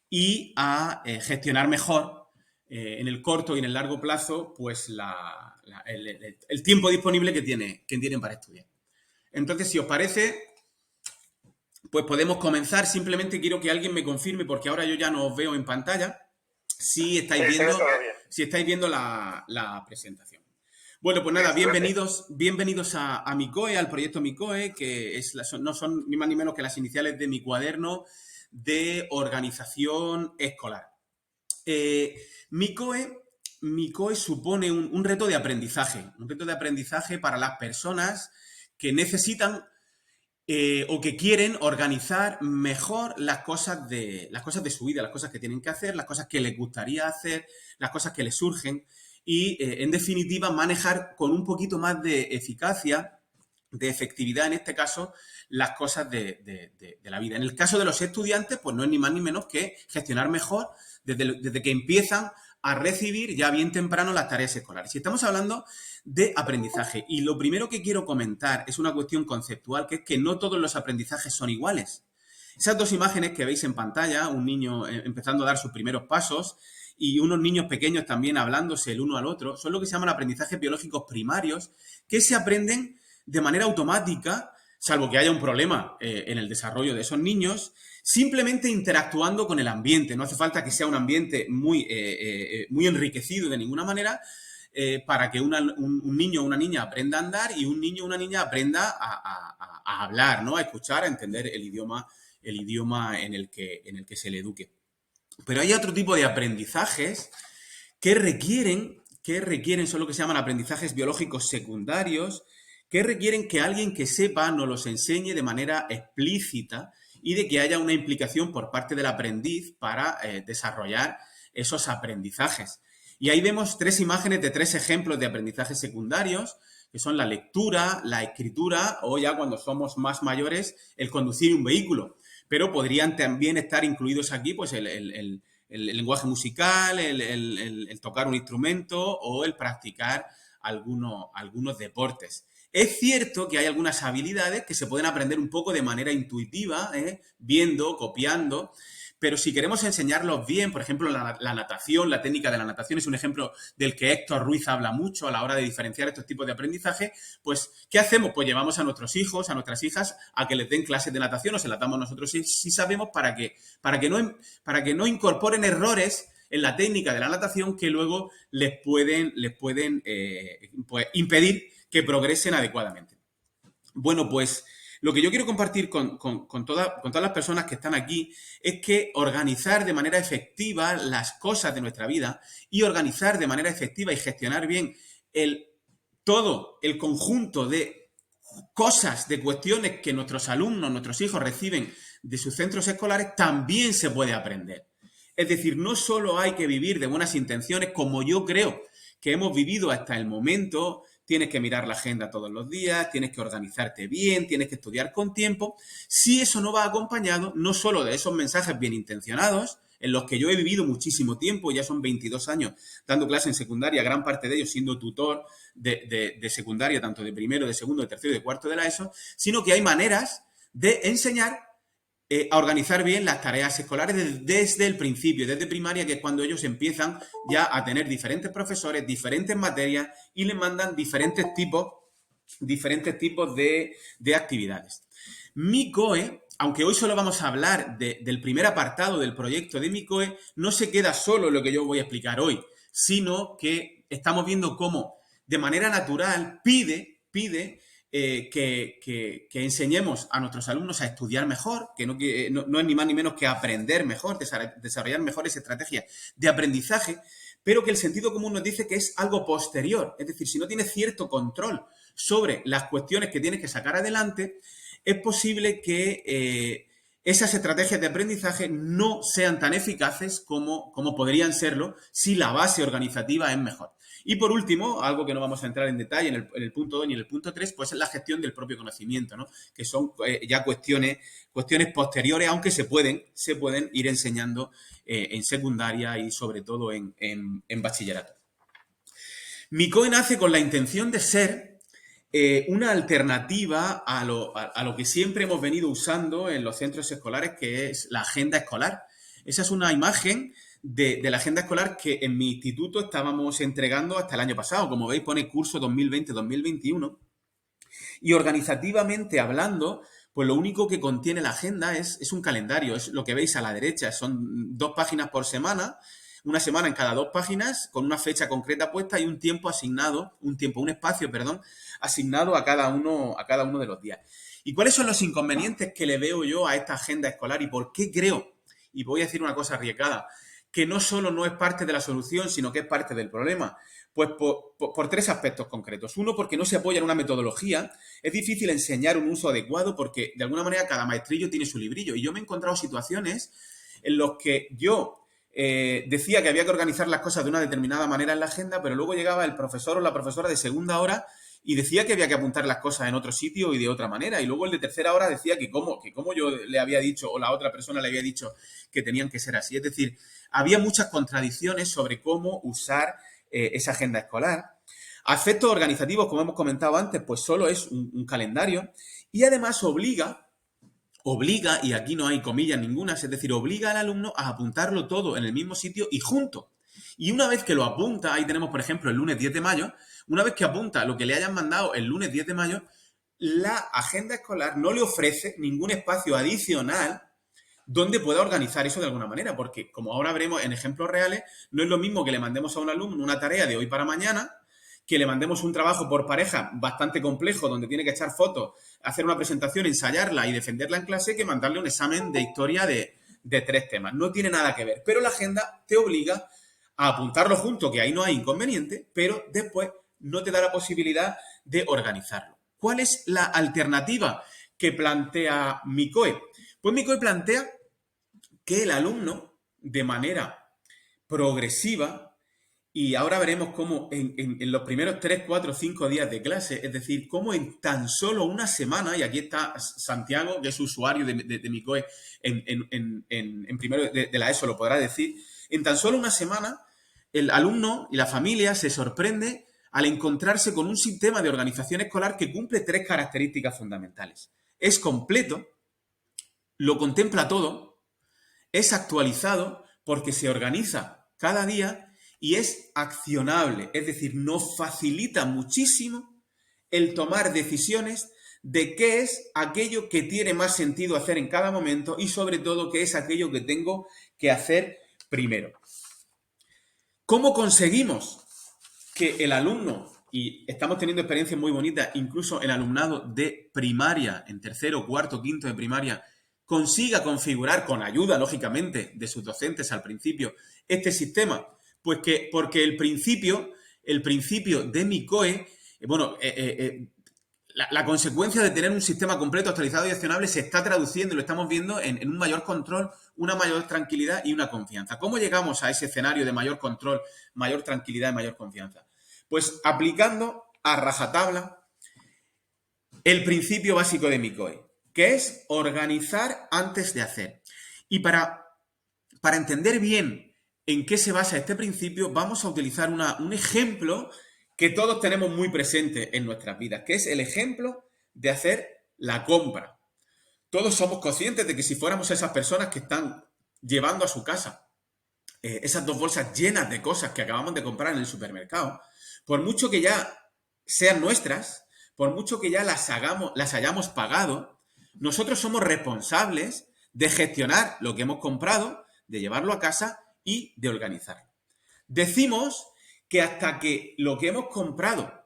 y a gestionar mejor en el corto y en el largo plazo pues el tiempo disponible que tienen para estudiar. Entonces, si os parece, pues podemos comenzar. Simplemente quiero que alguien me confirme, porque ahora yo ya no os veo en pantalla, si estáis Sí, se ve viendo, todo bien. si estáis viendo la presentación. Bueno, pues Sí, nada, se ve bien. bienvenidos a MICOE, al proyecto MICOE, que no son ni más ni menos que las iniciales de mi cuaderno de organización escolar. Eh, MICOE, MICOE supone un reto de aprendizaje para las personas que necesitan o que quieren organizar mejor las cosas de su vida, las cosas que tienen que hacer, las cosas que les gustaría hacer, las cosas que les surgen y, en definitiva, manejar con un poquito más de eficacia, de efectividad en este caso, las cosas de la vida. En el caso de los estudiantes, pues no es ni más ni menos que gestionar mejor desde que empiezan a recibir ya bien temprano las tareas escolares. Si estamos hablando de aprendizaje, y lo primero que quiero comentar es una cuestión conceptual, que es que no todos los aprendizajes son iguales. Esas dos imágenes que veis en pantalla, un niño empezando a dar sus primeros pasos y unos niños pequeños también hablándose el uno al otro, son lo que se llaman aprendizajes biológicos primarios, que se aprenden de manera automática, salvo que haya un problema en el desarrollo de esos niños, simplemente interactuando con el ambiente. No hace falta que sea un ambiente muy enriquecido de ninguna manera para que un niño o una niña aprenda a andar y un niño o una niña aprenda a hablar, ¿no? A escuchar, a entender el idioma en el que se le eduque. Pero hay otro tipo de aprendizajes que requieren, son lo que se llaman aprendizajes biológicos secundarios, que requieren que alguien que sepa nos los enseñe de manera explícita y de que haya una implicación por parte del aprendiz para desarrollar esos aprendizajes. Y ahí vemos tres imágenes de tres ejemplos de aprendizajes secundarios, que son la lectura, la escritura o ya cuando somos más mayores, el conducir un vehículo. Pero podrían también estar incluidos aquí pues el lenguaje musical, el tocar un instrumento o el practicar algunos deportes. Es cierto que hay algunas habilidades que se pueden aprender un poco de manera intuitiva, viendo, copiando, pero si queremos enseñarlos bien, por ejemplo, la natación, la técnica de la natación es un ejemplo del que Héctor Ruiz habla mucho a la hora de diferenciar estos tipos de aprendizaje, pues, ¿qué hacemos? Pues llevamos a nuestros hijos, a nuestras hijas, a que les den clases de natación o se las damos nosotros si sabemos para que no incorporen errores en la técnica de la natación que luego les pueden pues, impedir que progresen adecuadamente. Bueno, pues lo que yo quiero compartir con todas las personas que están aquí es que organizar de manera efectiva las cosas de nuestra vida y organizar de manera efectiva y gestionar bien todo el conjunto de cosas, de cuestiones que nuestros alumnos, nuestros hijos reciben de sus centros escolares, también se puede aprender. Es decir, no solo hay que vivir de buenas intenciones, como yo creo que hemos vivido hasta el momento. Tienes que mirar la agenda todos los días, tienes que organizarte bien, tienes que estudiar con tiempo. Si eso no va acompañado, no solo de esos mensajes bien intencionados, en los que yo he vivido muchísimo tiempo, ya son 22 años dando clase en secundaria, gran parte de ellos siendo tutor de secundaria, tanto de primero, de segundo, de tercero y de cuarto de la ESO, sino que hay maneras de enseñar a organizar bien las tareas escolares desde el principio, desde primaria, que es cuando ellos empiezan ya a tener diferentes profesores, diferentes materias y les mandan diferentes tipos de actividades. MICOE, aunque hoy solo vamos a hablar del primer apartado del proyecto de MICOE, no se queda solo en lo que yo voy a explicar hoy, sino que estamos viendo cómo de manera natural pide que enseñemos a nuestros alumnos a estudiar mejor, que no es ni más ni menos que aprender mejor, desarrollar mejores estrategias de aprendizaje, pero que el sentido común nos dice que es algo posterior. Es decir, si no tienes cierto control sobre las cuestiones que tienes que sacar adelante, es posible que esas estrategias de aprendizaje no sean tan eficaces como podrían serlo si la base organizativa es mejor. Y por último, algo que no vamos a entrar en detalle en el punto 2 y en el punto 3, pues es la gestión del propio conocimiento, ¿no? Que son ya cuestiones posteriores, aunque se pueden ir enseñando en secundaria y sobre todo en bachillerato. MICOE nace con la intención de ser una alternativa a lo que siempre hemos venido usando en los centros escolares, que es la agenda escolar. Esa es una imagen de la agenda escolar que en mi instituto estábamos entregando hasta el año pasado. Como veis, pone curso 2020-2021. Y organizativamente hablando, pues lo único que contiene la agenda es un calendario, es lo que veis a la derecha. Son 2 páginas por semana, una semana en cada 2 páginas, con una fecha concreta puesta y un tiempo asignado, un espacio, perdón, asignado a cada uno de los días. ¿Y cuáles son los inconvenientes que le veo yo a esta agenda escolar y por qué creo, y voy a decir una cosa arriesgada, que no solo no es parte de la solución, sino que es parte del problema? Pues por 3 aspectos concretos. Uno, porque no se apoya en una metodología. Es difícil enseñar un uso adecuado porque, de alguna manera, cada maestrillo tiene su librillo. Y yo me he encontrado situaciones en las que yo decía que había que organizar las cosas de una determinada manera en la agenda, pero luego llegaba el profesor o la profesora de segunda hora y decía que había que apuntar las cosas en otro sitio y de otra manera. Y luego el de tercera hora decía que cómo yo le había dicho o la otra persona le había dicho que tenían que ser así. Es decir, había muchas contradicciones sobre cómo usar esa agenda escolar. A efectos organizativos, como hemos comentado antes, pues solo es un calendario y además obliga, y aquí no hay comillas ninguna, es decir, obliga al alumno a apuntarlo todo en el mismo sitio y junto. Y una vez que lo apunta, ahí tenemos, por ejemplo, el lunes 10 de mayo, una vez que apunta lo que le hayan mandado el lunes 10 de mayo, la agenda escolar no le ofrece ningún espacio adicional donde pueda organizar eso de alguna manera, porque como ahora veremos en ejemplos reales, no es lo mismo que le mandemos a un alumno una tarea de hoy para mañana, que le mandemos un trabajo por pareja bastante complejo, donde tiene que echar fotos, hacer una presentación, ensayarla y defenderla en clase, que mandarle un examen de historia de 3 temas. No tiene nada que ver, pero la agenda te obliga a apuntarlo junto, que ahí no hay inconveniente, pero después no te da la posibilidad de organizarlo. ¿Cuál es la alternativa que plantea MICOE? Pues MICOE plantea que el alumno, de manera progresiva, y ahora veremos cómo en los primeros 3, 4, 5 días de clase, es decir, cómo en tan solo una semana, y aquí está Santiago, que es usuario de MICOE en primero de la ESO, lo podrá decir, en tan solo una semana el alumno y la familia se sorprende al encontrarse con un sistema de organización escolar que cumple 3 características fundamentales. Es completo, lo contempla todo, es actualizado porque se organiza cada día y es accionable, es decir, nos facilita muchísimo el tomar decisiones de qué es aquello que tiene más sentido hacer en cada momento y sobre todo qué es aquello que tengo que hacer primero. ¿Cómo conseguimos que el alumno, y estamos teniendo experiencias muy bonitas, incluso el alumnado de primaria, en tercero, cuarto, quinto de primaria, consiga configurar, con ayuda, lógicamente, de sus docentes al principio, este sistema? Pues que, porque el principio de MICOE, la consecuencia de tener un sistema completo, actualizado y accionable se está traduciendo, lo estamos viendo, en un mayor control, una mayor tranquilidad y una confianza. ¿Cómo llegamos a ese escenario de mayor control, mayor tranquilidad y mayor confianza? Pues aplicando a rajatabla el principio básico de MICOE, que es organizar antes de hacer. Y para entender bien en qué se basa este principio, vamos a utilizar un ejemplo que todos tenemos muy presente en nuestras vidas, que es el ejemplo de hacer la compra. Todos somos conscientes de que si fuéramos esas personas que están llevando a su casa esas 2 bolsas llenas de cosas que acabamos de comprar en el supermercado, por mucho que ya sean nuestras, por mucho que ya las hayamos pagado, nosotros somos responsables de gestionar lo que hemos comprado, de llevarlo a casa y de organizarlo. Decimos que hasta que lo que hemos comprado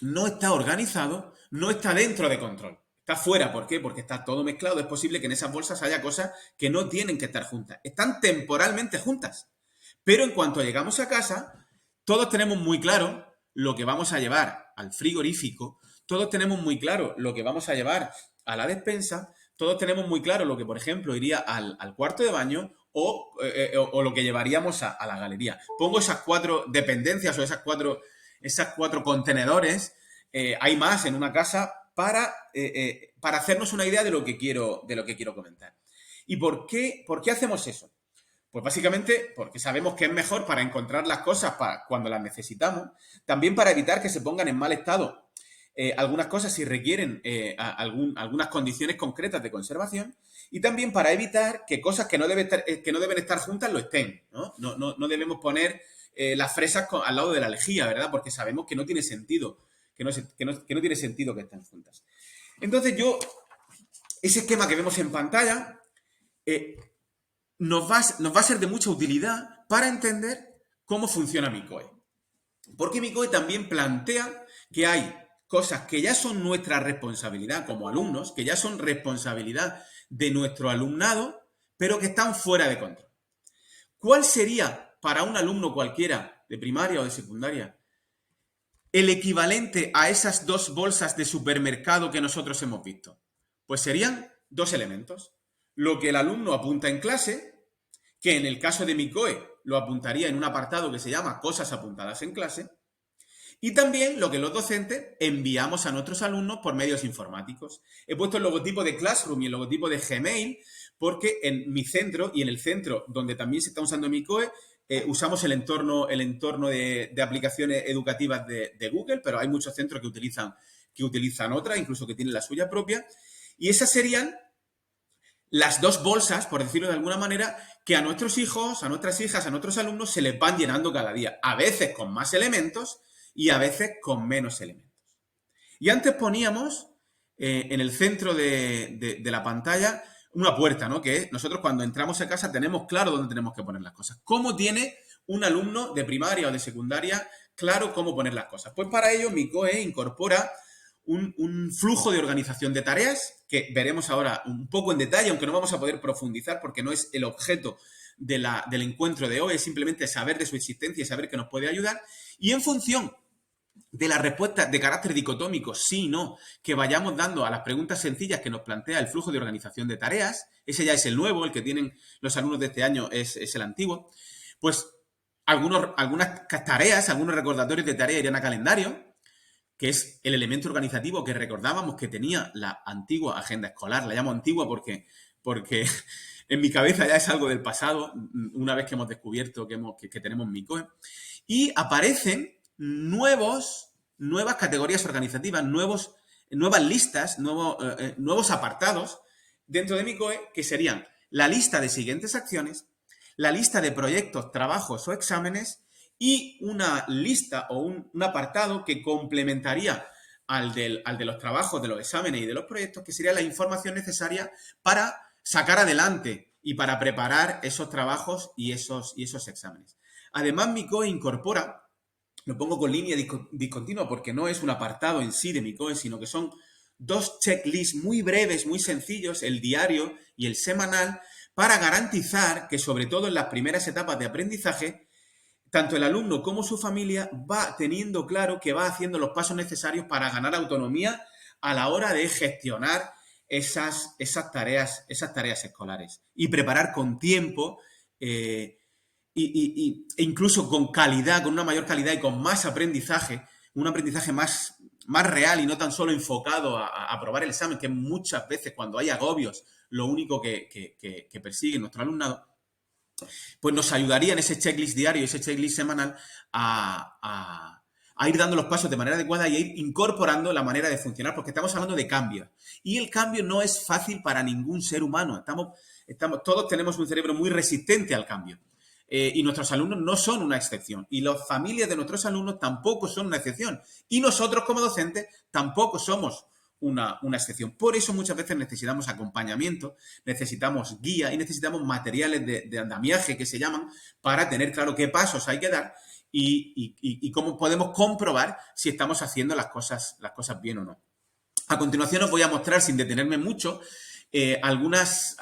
no está organizado, no está dentro de control. Está fuera. ¿Por qué? Porque está todo mezclado. Es posible que en esas bolsas haya cosas que no tienen que estar juntas. Están temporalmente juntas. Pero en cuanto llegamos a casa, todos tenemos muy claro lo que vamos a llevar al frigorífico, todos tenemos muy claro lo que vamos a llevar a la despensa, todos tenemos muy claro lo que, por ejemplo, iría al cuarto de baño o lo que llevaríamos a la galería. Pongo esas 4 dependencias o esas cuatro contenedores, hay más en una casa para hacernos una idea de lo que quiero comentar. ¿Y por qué hacemos eso? Pues básicamente porque sabemos que es mejor para encontrar las cosas cuando las necesitamos, también para evitar que se pongan en mal estado algunas cosas si requieren algunas condiciones concretas de conservación, y también para evitar que cosas que no deben estar juntas lo estén, ¿no? No debemos poner las fresas al lado de la lejía, ¿verdad? Porque sabemos que no tiene sentido, que no tiene sentido que estén juntas. Entonces ese esquema que vemos en pantalla nos va a ser de mucha utilidad para entender cómo funciona MICOE. Porque MICOE también plantea que hay cosas que ya son nuestra responsabilidad como alumnos, que ya son responsabilidad de nuestro alumnado, pero que están fuera de control. ¿Cuál sería para un alumno cualquiera de primaria o de secundaria el equivalente a esas dos bolsas de supermercado que nosotros hemos visto? Pues serían dos elementos. Lo que el alumno apunta en clase, que en el caso de MICOE lo apuntaría en un apartado que se llama cosas apuntadas en clase, y también lo que los docentes enviamos a nuestros alumnos por medios informáticos. He puesto el logotipo de Classroom y el logotipo de Gmail porque en mi centro y en el centro donde también se está usando MICOE, usamos el entorno de aplicaciones educativas de Google, pero hay muchos centros que utilizan otras, incluso que tienen la suya propia. Y esas serían las dos bolsas, por decirlo de alguna manera, que a nuestros hijos, a nuestras hijas, a nuestros alumnos se les van llenando cada día. A veces con más elementos y a veces con menos elementos. Y antes poníamos en el centro de la pantalla una puerta, ¿no? Que nosotros cuando entramos a casa tenemos claro dónde tenemos que poner las cosas. ¿Cómo tiene un alumno de primaria o de secundaria claro cómo poner las cosas? Pues para ello MICOE incorpora un flujo de organización de tareas que veremos ahora un poco en detalle, aunque no vamos a poder profundizar porque no es el objeto del encuentro de hoy, es simplemente saber de su existencia y saber que nos puede ayudar. Y en función de la respuesta de carácter dicotómico, sí y no, que vayamos dando a las preguntas sencillas que nos plantea el flujo de organización de tareas, ese ya es el nuevo, el que tienen los alumnos de este año es el antiguo, pues algunas tareas, algunos recordatorios de tarea irían a calendario, que es el elemento organizativo que recordábamos que tenía la antigua agenda escolar. La llamo antigua porque en mi cabeza ya es algo del pasado, una vez que hemos descubierto que tenemos MICOE. Y aparecen nuevas categorías organizativas, nuevas listas, nuevos apartados dentro de MICOE, que serían la lista de siguientes acciones, la lista de proyectos, trabajos o exámenes y una lista o un apartado que complementaría al de los trabajos, de los exámenes y de los proyectos, que sería la información necesaria para sacar adelante y para preparar esos trabajos y esos exámenes. Además, MICOE incorpora, lo pongo con línea discontinua porque no es un apartado en sí de MICOE, sino que son dos checklists muy breves, muy sencillos, el diario y el semanal, para garantizar que, sobre todo en las primeras etapas de aprendizaje, tanto el alumno como su familia va teniendo claro que va haciendo los pasos necesarios para ganar autonomía a la hora de gestionar esas tareas escolares y preparar con tiempo e incluso con calidad, con una mayor calidad y con más aprendizaje, un aprendizaje más real y no tan solo enfocado a aprobar el examen, que muchas veces cuando hay agobios lo único que persigue nuestro alumnado, pues nos ayudaría en ese checklist diario, ese checklist semanal a ir dando los pasos de manera adecuada y a ir incorporando la manera de funcionar, porque estamos hablando de cambio. Y el cambio no es fácil para ningún ser humano. Todos tenemos un cerebro muy resistente al cambio. Y nuestros alumnos no son una excepción. Y las familias de nuestros alumnos tampoco son una excepción. Y nosotros como docentes tampoco somos una excepción. Por eso muchas veces necesitamos acompañamiento, necesitamos guía y necesitamos materiales de andamiaje que se llaman para tener claro qué pasos hay que dar y cómo podemos comprobar si estamos haciendo las cosas bien o no. A continuación os voy a mostrar, sin detenerme mucho, algunas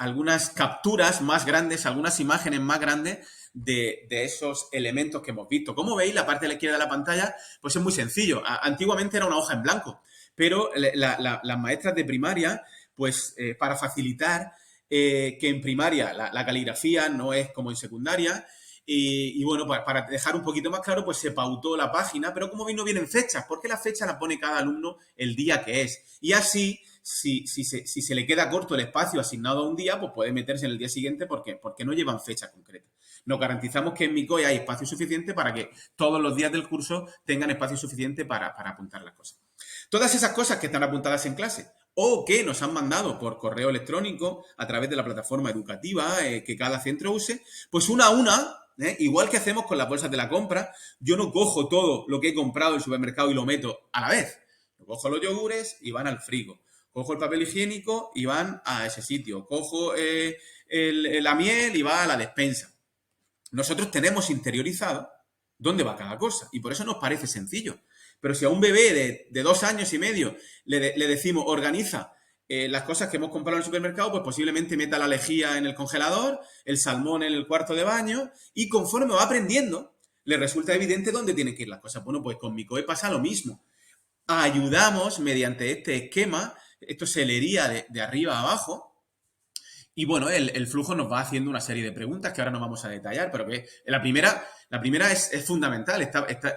capturas más grandes, algunas imágenes más grandes de esos elementos que hemos visto. Como veis, la parte de la izquierda de la pantalla pues es muy sencillo. Antiguamente era una hoja en blanco, pero las maestras de primaria, pues para facilitar que en primaria la caligrafía no es como en secundaria, y bueno, para dejar un poquito más claro, pues se pautó la página, pero como veis no vienen fechas, porque la fecha la pone cada alumno el día que es. Y así, si se le queda corto el espacio asignado a un día, pues puede meterse en el día siguiente porque no llevan fecha concreta. Nos garantizamos que en MICOE hay espacio suficiente para que todos los días del curso tengan espacio suficiente para apuntar las cosas. Todas esas cosas que están apuntadas en clase o que nos han mandado por correo electrónico a través de la plataforma educativa que cada centro use, pues una a una, igual que hacemos con las bolsas de la compra, yo no cojo todo lo que he comprado en el supermercado y lo meto a la vez. Yo cojo los yogures y van al frigo. Cojo el papel higiénico y van a ese sitio. Cojo la miel y va a la despensa. Nosotros tenemos interiorizado dónde va cada cosa y por eso nos parece sencillo. Pero si a un bebé de 2 años y medio le decimos organiza las cosas que hemos comprado en el supermercado, pues posiblemente meta la lejía en el congelador, el salmón en el cuarto de baño y conforme va aprendiendo, le resulta evidente dónde tienen que ir las cosas. Bueno, pues con Micoe pasa lo mismo. Ayudamos mediante este esquema, esto se leería de arriba a abajo, y bueno, el flujo nos va haciendo una serie de preguntas que ahora no vamos a detallar, pero que la primera es fundamental.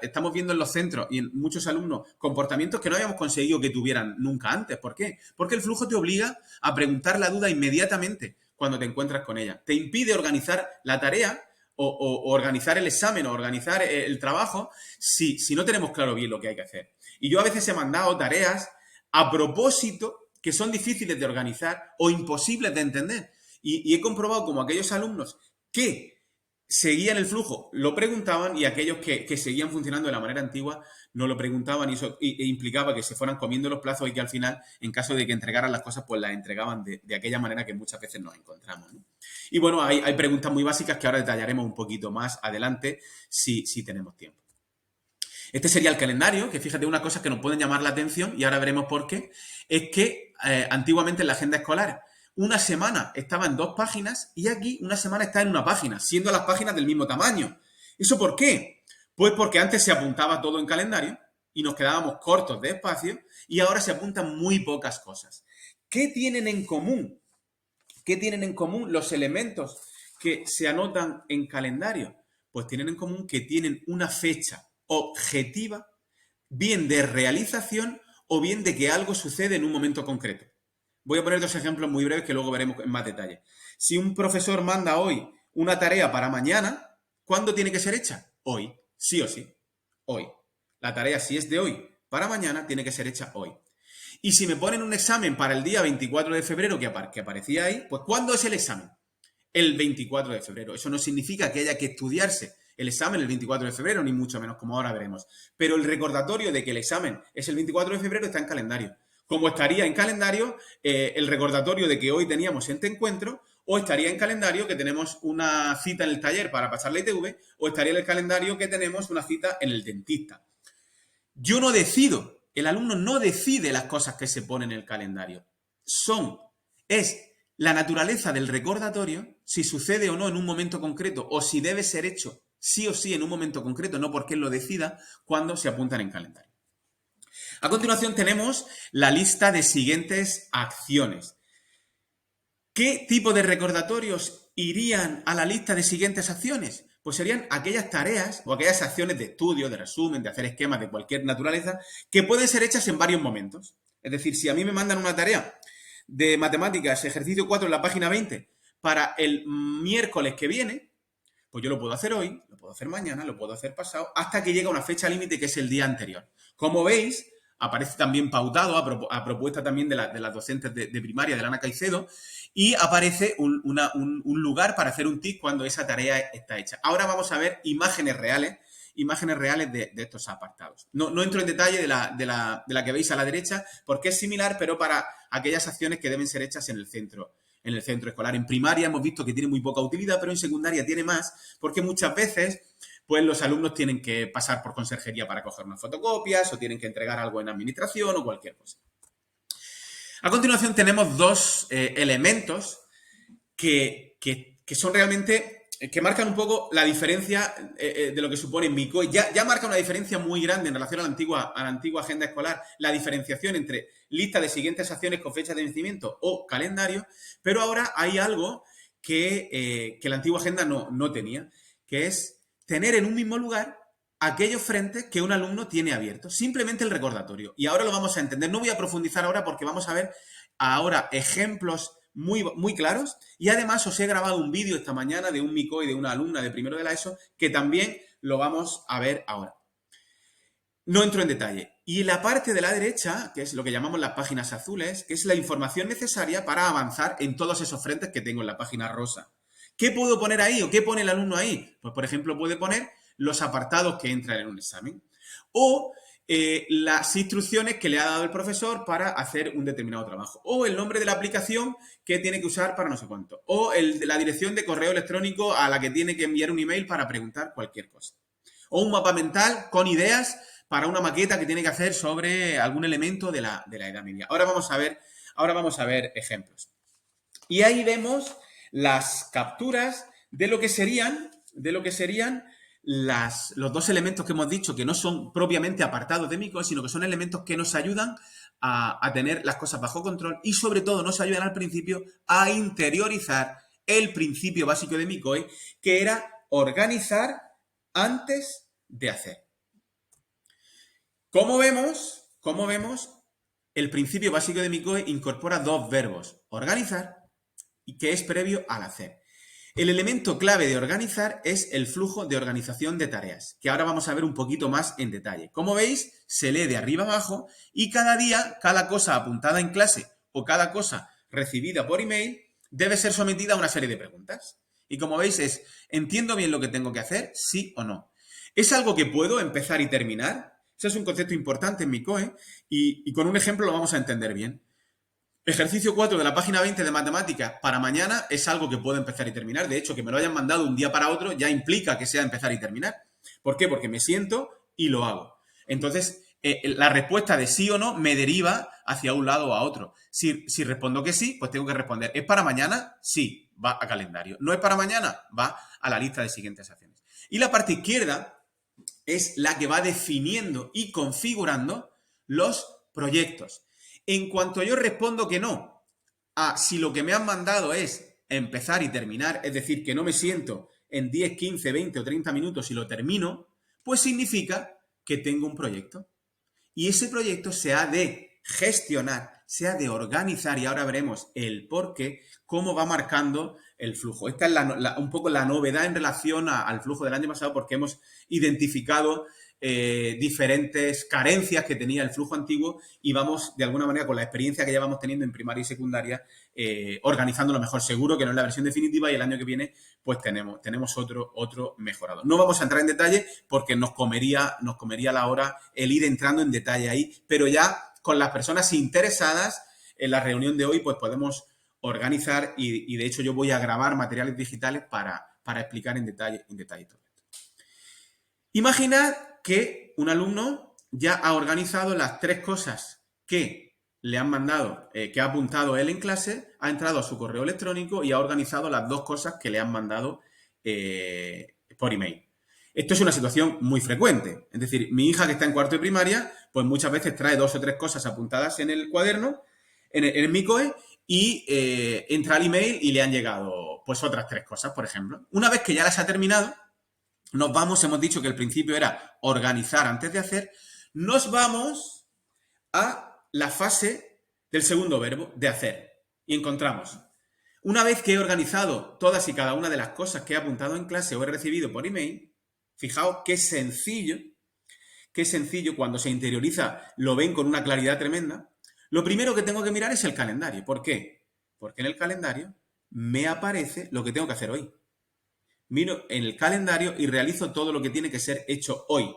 Estamos viendo en los centros y en muchos alumnos comportamientos que no habíamos conseguido que tuvieran nunca antes. ¿Por qué? Porque el flujo te obliga a preguntar la duda inmediatamente cuando te encuentras con ella. Te impide organizar la tarea o organizar el examen o organizar el trabajo si no tenemos claro bien lo que hay que hacer. Y yo a veces he mandado tareas a propósito que son difíciles de organizar o imposibles de entender. Y he comprobado como aquellos alumnos que seguían el flujo lo preguntaban y aquellos que seguían funcionando de la manera antigua no lo preguntaban y eso implicaba que se fueran comiendo los plazos y que al final, en caso de que entregaran las cosas, pues las entregaban de aquella manera que muchas veces nos encontramos, ¿no? Y bueno, hay preguntas muy básicas que ahora detallaremos un poquito más adelante si tenemos tiempo. Este sería el calendario, que fíjate, una cosa que nos pueden llamar la atención, y ahora veremos por qué, es que antiguamente en la agenda escolar una semana estaba en 2 páginas y aquí una semana está en una página, siendo las páginas del mismo tamaño. ¿Eso por qué? Pues porque antes se apuntaba todo en calendario y nos quedábamos cortos de espacio y ahora se apuntan muy pocas cosas. ¿Qué tienen en común? ¿Qué tienen en común los elementos que se anotan en calendario? Pues tienen en común que tienen una fecha objetiva, bien de realización o bien de que algo sucede en un momento concreto. Voy a poner 2 ejemplos muy breves que luego veremos en más detalle. Si un profesor manda hoy una tarea para mañana, ¿cuándo tiene que ser hecha? Hoy, sí o sí, hoy. La tarea, si es de hoy para mañana, tiene que ser hecha hoy. Y si me ponen un examen para el día 24 de febrero que aparecía ahí, pues ¿cuándo es el examen? El 24 de febrero. Eso no significa que haya que estudiarse el examen el 24 de febrero, ni mucho menos, como ahora veremos. Pero el recordatorio de que el examen es el 24 de febrero está en calendario. Como estaría en calendario el recordatorio de que hoy teníamos este encuentro, o estaría en calendario que tenemos una cita en el taller para pasar la ITV, o estaría en el calendario que tenemos una cita en el dentista. Yo no decido, el alumno no decide las cosas que se ponen en el calendario. Es la naturaleza del recordatorio, si sucede o no en un momento concreto, o si debe ser hecho sí o sí en un momento concreto, no porque él lo decida, cuando se apuntan en calendario. A continuación tenemos la lista de siguientes acciones. ¿Qué tipo de recordatorios irían a la lista de siguientes acciones? Pues serían aquellas tareas o aquellas acciones de estudio, de resumen, de hacer esquemas de cualquier naturaleza, que pueden ser hechas en varios momentos. Es decir, si a mí me mandan una tarea de matemáticas, ejercicio 4 en la página 20, para el miércoles que viene, pues yo lo puedo hacer hoy, lo puedo hacer mañana, lo puedo hacer pasado, hasta que llega una fecha límite que es el día anterior. Como veis, aparece también pautado a propuesta también de las docentes de primaria, de Ana Caicedo, y aparece un lugar para hacer un tic cuando esa tarea está hecha. Ahora vamos a ver imágenes reales de estos apartados. No entro en detalle de la que veis a la derecha, porque es similar, pero para aquellas acciones que deben ser hechas en el centro escolar. En primaria hemos visto que tiene muy poca utilidad, pero en secundaria tiene más, porque muchas veces pues los alumnos tienen que pasar por conserjería para coger unas fotocopias o tienen que entregar algo en administración o cualquier cosa. A continuación tenemos 2 elementos que son realmente, que marcan un poco la diferencia de lo que supone Micoe. Ya marca una diferencia muy grande en relación a la antigua agenda escolar, la diferenciación entre lista de siguientes acciones con fecha de vencimiento o calendario, pero ahora hay algo que la antigua agenda no tenía, que es tener en un mismo lugar aquellos frentes que un alumno tiene abiertos, simplemente el recordatorio. Y ahora lo vamos a entender. No voy a profundizar ahora porque vamos a ver ahora ejemplos muy, muy claros y además os he grabado un vídeo esta mañana de un Micoe de una alumna de primero de la ESO que también lo vamos a ver ahora. no entro en detalle. Y la parte de la derecha, que es lo que llamamos las páginas azules, que es la información necesaria para avanzar en todos esos frentes que tengo en la página rosa. ¿Qué puedo poner ahí o qué pone el alumno ahí? Pues, por ejemplo, puede poner los apartados que entran en un examen o las instrucciones que le ha dado el profesor para hacer un determinado trabajo o el nombre de la aplicación que tiene que usar para no sé cuánto o la dirección de correo electrónico a la que tiene que enviar un email para preguntar cualquier cosa. O un mapa mental con ideas para una maqueta que tiene que hacer sobre algún elemento de la Edad Media. Ahora vamos a ver ejemplos. Y ahí vemos las capturas de lo que serían los dos elementos que hemos dicho que no son propiamente apartados de MICOE, sino que son elementos que nos ayudan a tener las cosas bajo control y sobre todo nos ayudan al principio a interiorizar el principio básico de MICOE, que era organizar antes de hacer. Como vemos, el principio básico de MICOE incorpora dos verbos, organizar y que es previo al hacer. El elemento clave de organizar es el flujo de organización de tareas, que ahora vamos a ver un poquito más en detalle. Como veis, se lee de arriba abajo y cada día, cada cosa apuntada en clase o cada cosa recibida por email debe ser sometida a una serie de preguntas. Y como veis es, ¿entiendo bien lo que tengo que hacer? ¿Sí o no? ¿Es algo que puedo empezar y terminar? Ese es un concepto importante en MICOE y con un ejemplo lo vamos a entender bien. Ejercicio 4 de la página 20 de matemáticas para mañana es algo que puedo empezar y terminar. De hecho, que me lo hayan mandado un día para otro ya implica que sea empezar y terminar. ¿Por qué? Porque me siento y lo hago. Entonces, la respuesta de sí o no me deriva hacia un lado o a otro. Si respondo que sí, pues tengo que responder, ¿es para mañana? Sí, va a calendario. ¿No es para mañana? Va a la lista de siguientes acciones. Y la parte izquierda es la que va definiendo y configurando los proyectos. En cuanto yo respondo que no, si lo que me han mandado es empezar y terminar, es decir, que no me siento en 10, 15, 20 o 30 minutos y lo termino, pues significa que tengo un proyecto. Y ese proyecto se ha de gestionar, se ha de organizar y ahora veremos el por qué, cómo va marcando el flujo. Esta es un poco la novedad en relación al flujo del año pasado porque hemos identificado diferentes carencias que tenía el flujo antiguo y vamos, de alguna manera, con la experiencia que llevamos teniendo en primaria y secundaria, organizándolo mejor. Seguro que no es la versión definitiva y el año que viene pues tenemos otro mejorado. No vamos a entrar en detalle porque nos comería la hora el ir entrando en detalle ahí, pero ya con las personas interesadas en la reunión de hoy pues podemos organizar y de hecho yo voy a grabar materiales digitales para explicar en detalle todo esto. Imaginad que un alumno ya ha organizado las 3 cosas que le han mandado, que ha apuntado él en clase, ha entrado a su correo electrónico y ha organizado las 2 cosas que le han mandado por email. Esto es una situación muy frecuente. Es decir, mi hija que está en cuarto de primaria, pues muchas veces trae 2 o 3 cosas apuntadas en el cuaderno, en el MICOE, y entra al email y le han llegado pues otras 3 cosas, por ejemplo. Una vez que ya las ha terminado, hemos dicho que el principio era organizar antes de hacer, nos vamos a la fase del segundo verbo, de hacer. Y encontramos, una vez que he organizado todas y cada una de las cosas que he apuntado en clase o he recibido por email, fijaos qué sencillo cuando se interioriza, lo ven con una claridad tremenda. Lo primero que tengo que mirar es el calendario. ¿Por qué? Porque en el calendario me aparece lo que tengo que hacer hoy. Miro en el calendario y realizo todo lo que tiene que ser hecho hoy.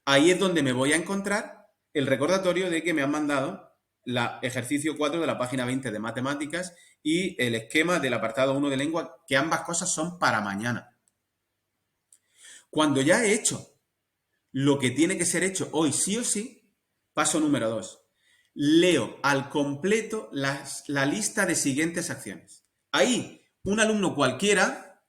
Ahí es donde me voy a encontrar el recordatorio de que me han mandado el ejercicio 4 de la página 20 de matemáticas y el esquema del apartado 1 de lengua, que ambas cosas son para mañana. Cuando ya he hecho lo que tiene que ser hecho hoy sí o sí, paso número 2. Leo al completo la lista de siguientes acciones. Ahí, un alumno cualquiera,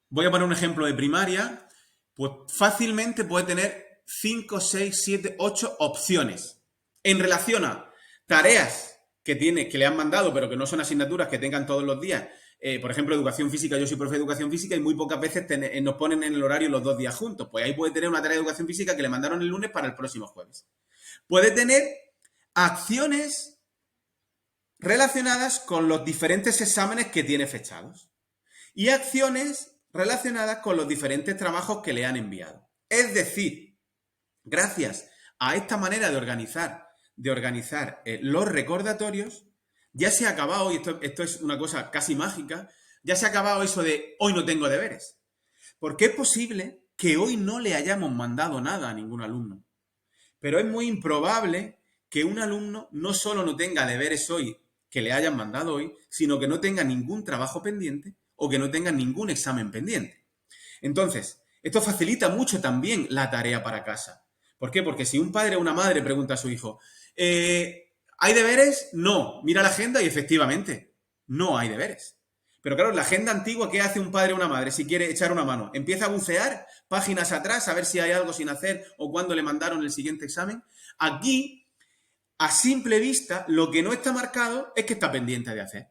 voy a poner un ejemplo de primaria, pues fácilmente puede tener 5, 6, 7, 8 opciones en relación a tareas que le han mandado, pero que no son asignaturas que tengan todos los días. Por ejemplo, educación física, yo soy profe de educación física y muy pocas veces nos ponen en el horario los 2 días juntos. Pues ahí puede tener una tarea de educación física que le mandaron el lunes para el próximo jueves. Puede tener acciones relacionadas con los diferentes exámenes que tiene fechados y acciones relacionadas con los diferentes trabajos que le han enviado. Es decir, gracias a esta manera de organizar los recordatorios, ya se ha acabado, y esto es una cosa casi mágica, ya se ha acabado eso de hoy no tengo deberes. Porque es posible que hoy no le hayamos mandado nada a ningún alumno. Pero es muy improbable que un alumno no solo no tenga deberes hoy que le hayan mandado hoy, sino que no tenga ningún trabajo pendiente o que no tenga ningún examen pendiente. Entonces, esto facilita mucho también la tarea para casa. ¿Por qué? Porque si un padre o una madre pregunta a su hijo, ¿hay deberes? No. Mira la agenda y efectivamente, no hay deberes. Pero claro, la agenda antigua, ¿qué hace un padre o una madre si quiere echar una mano? Empieza a bucear páginas atrás a ver si hay algo sin hacer o cuándo le mandaron el siguiente examen. Aquí, a simple vista, lo que no está marcado es que está pendiente de hacer.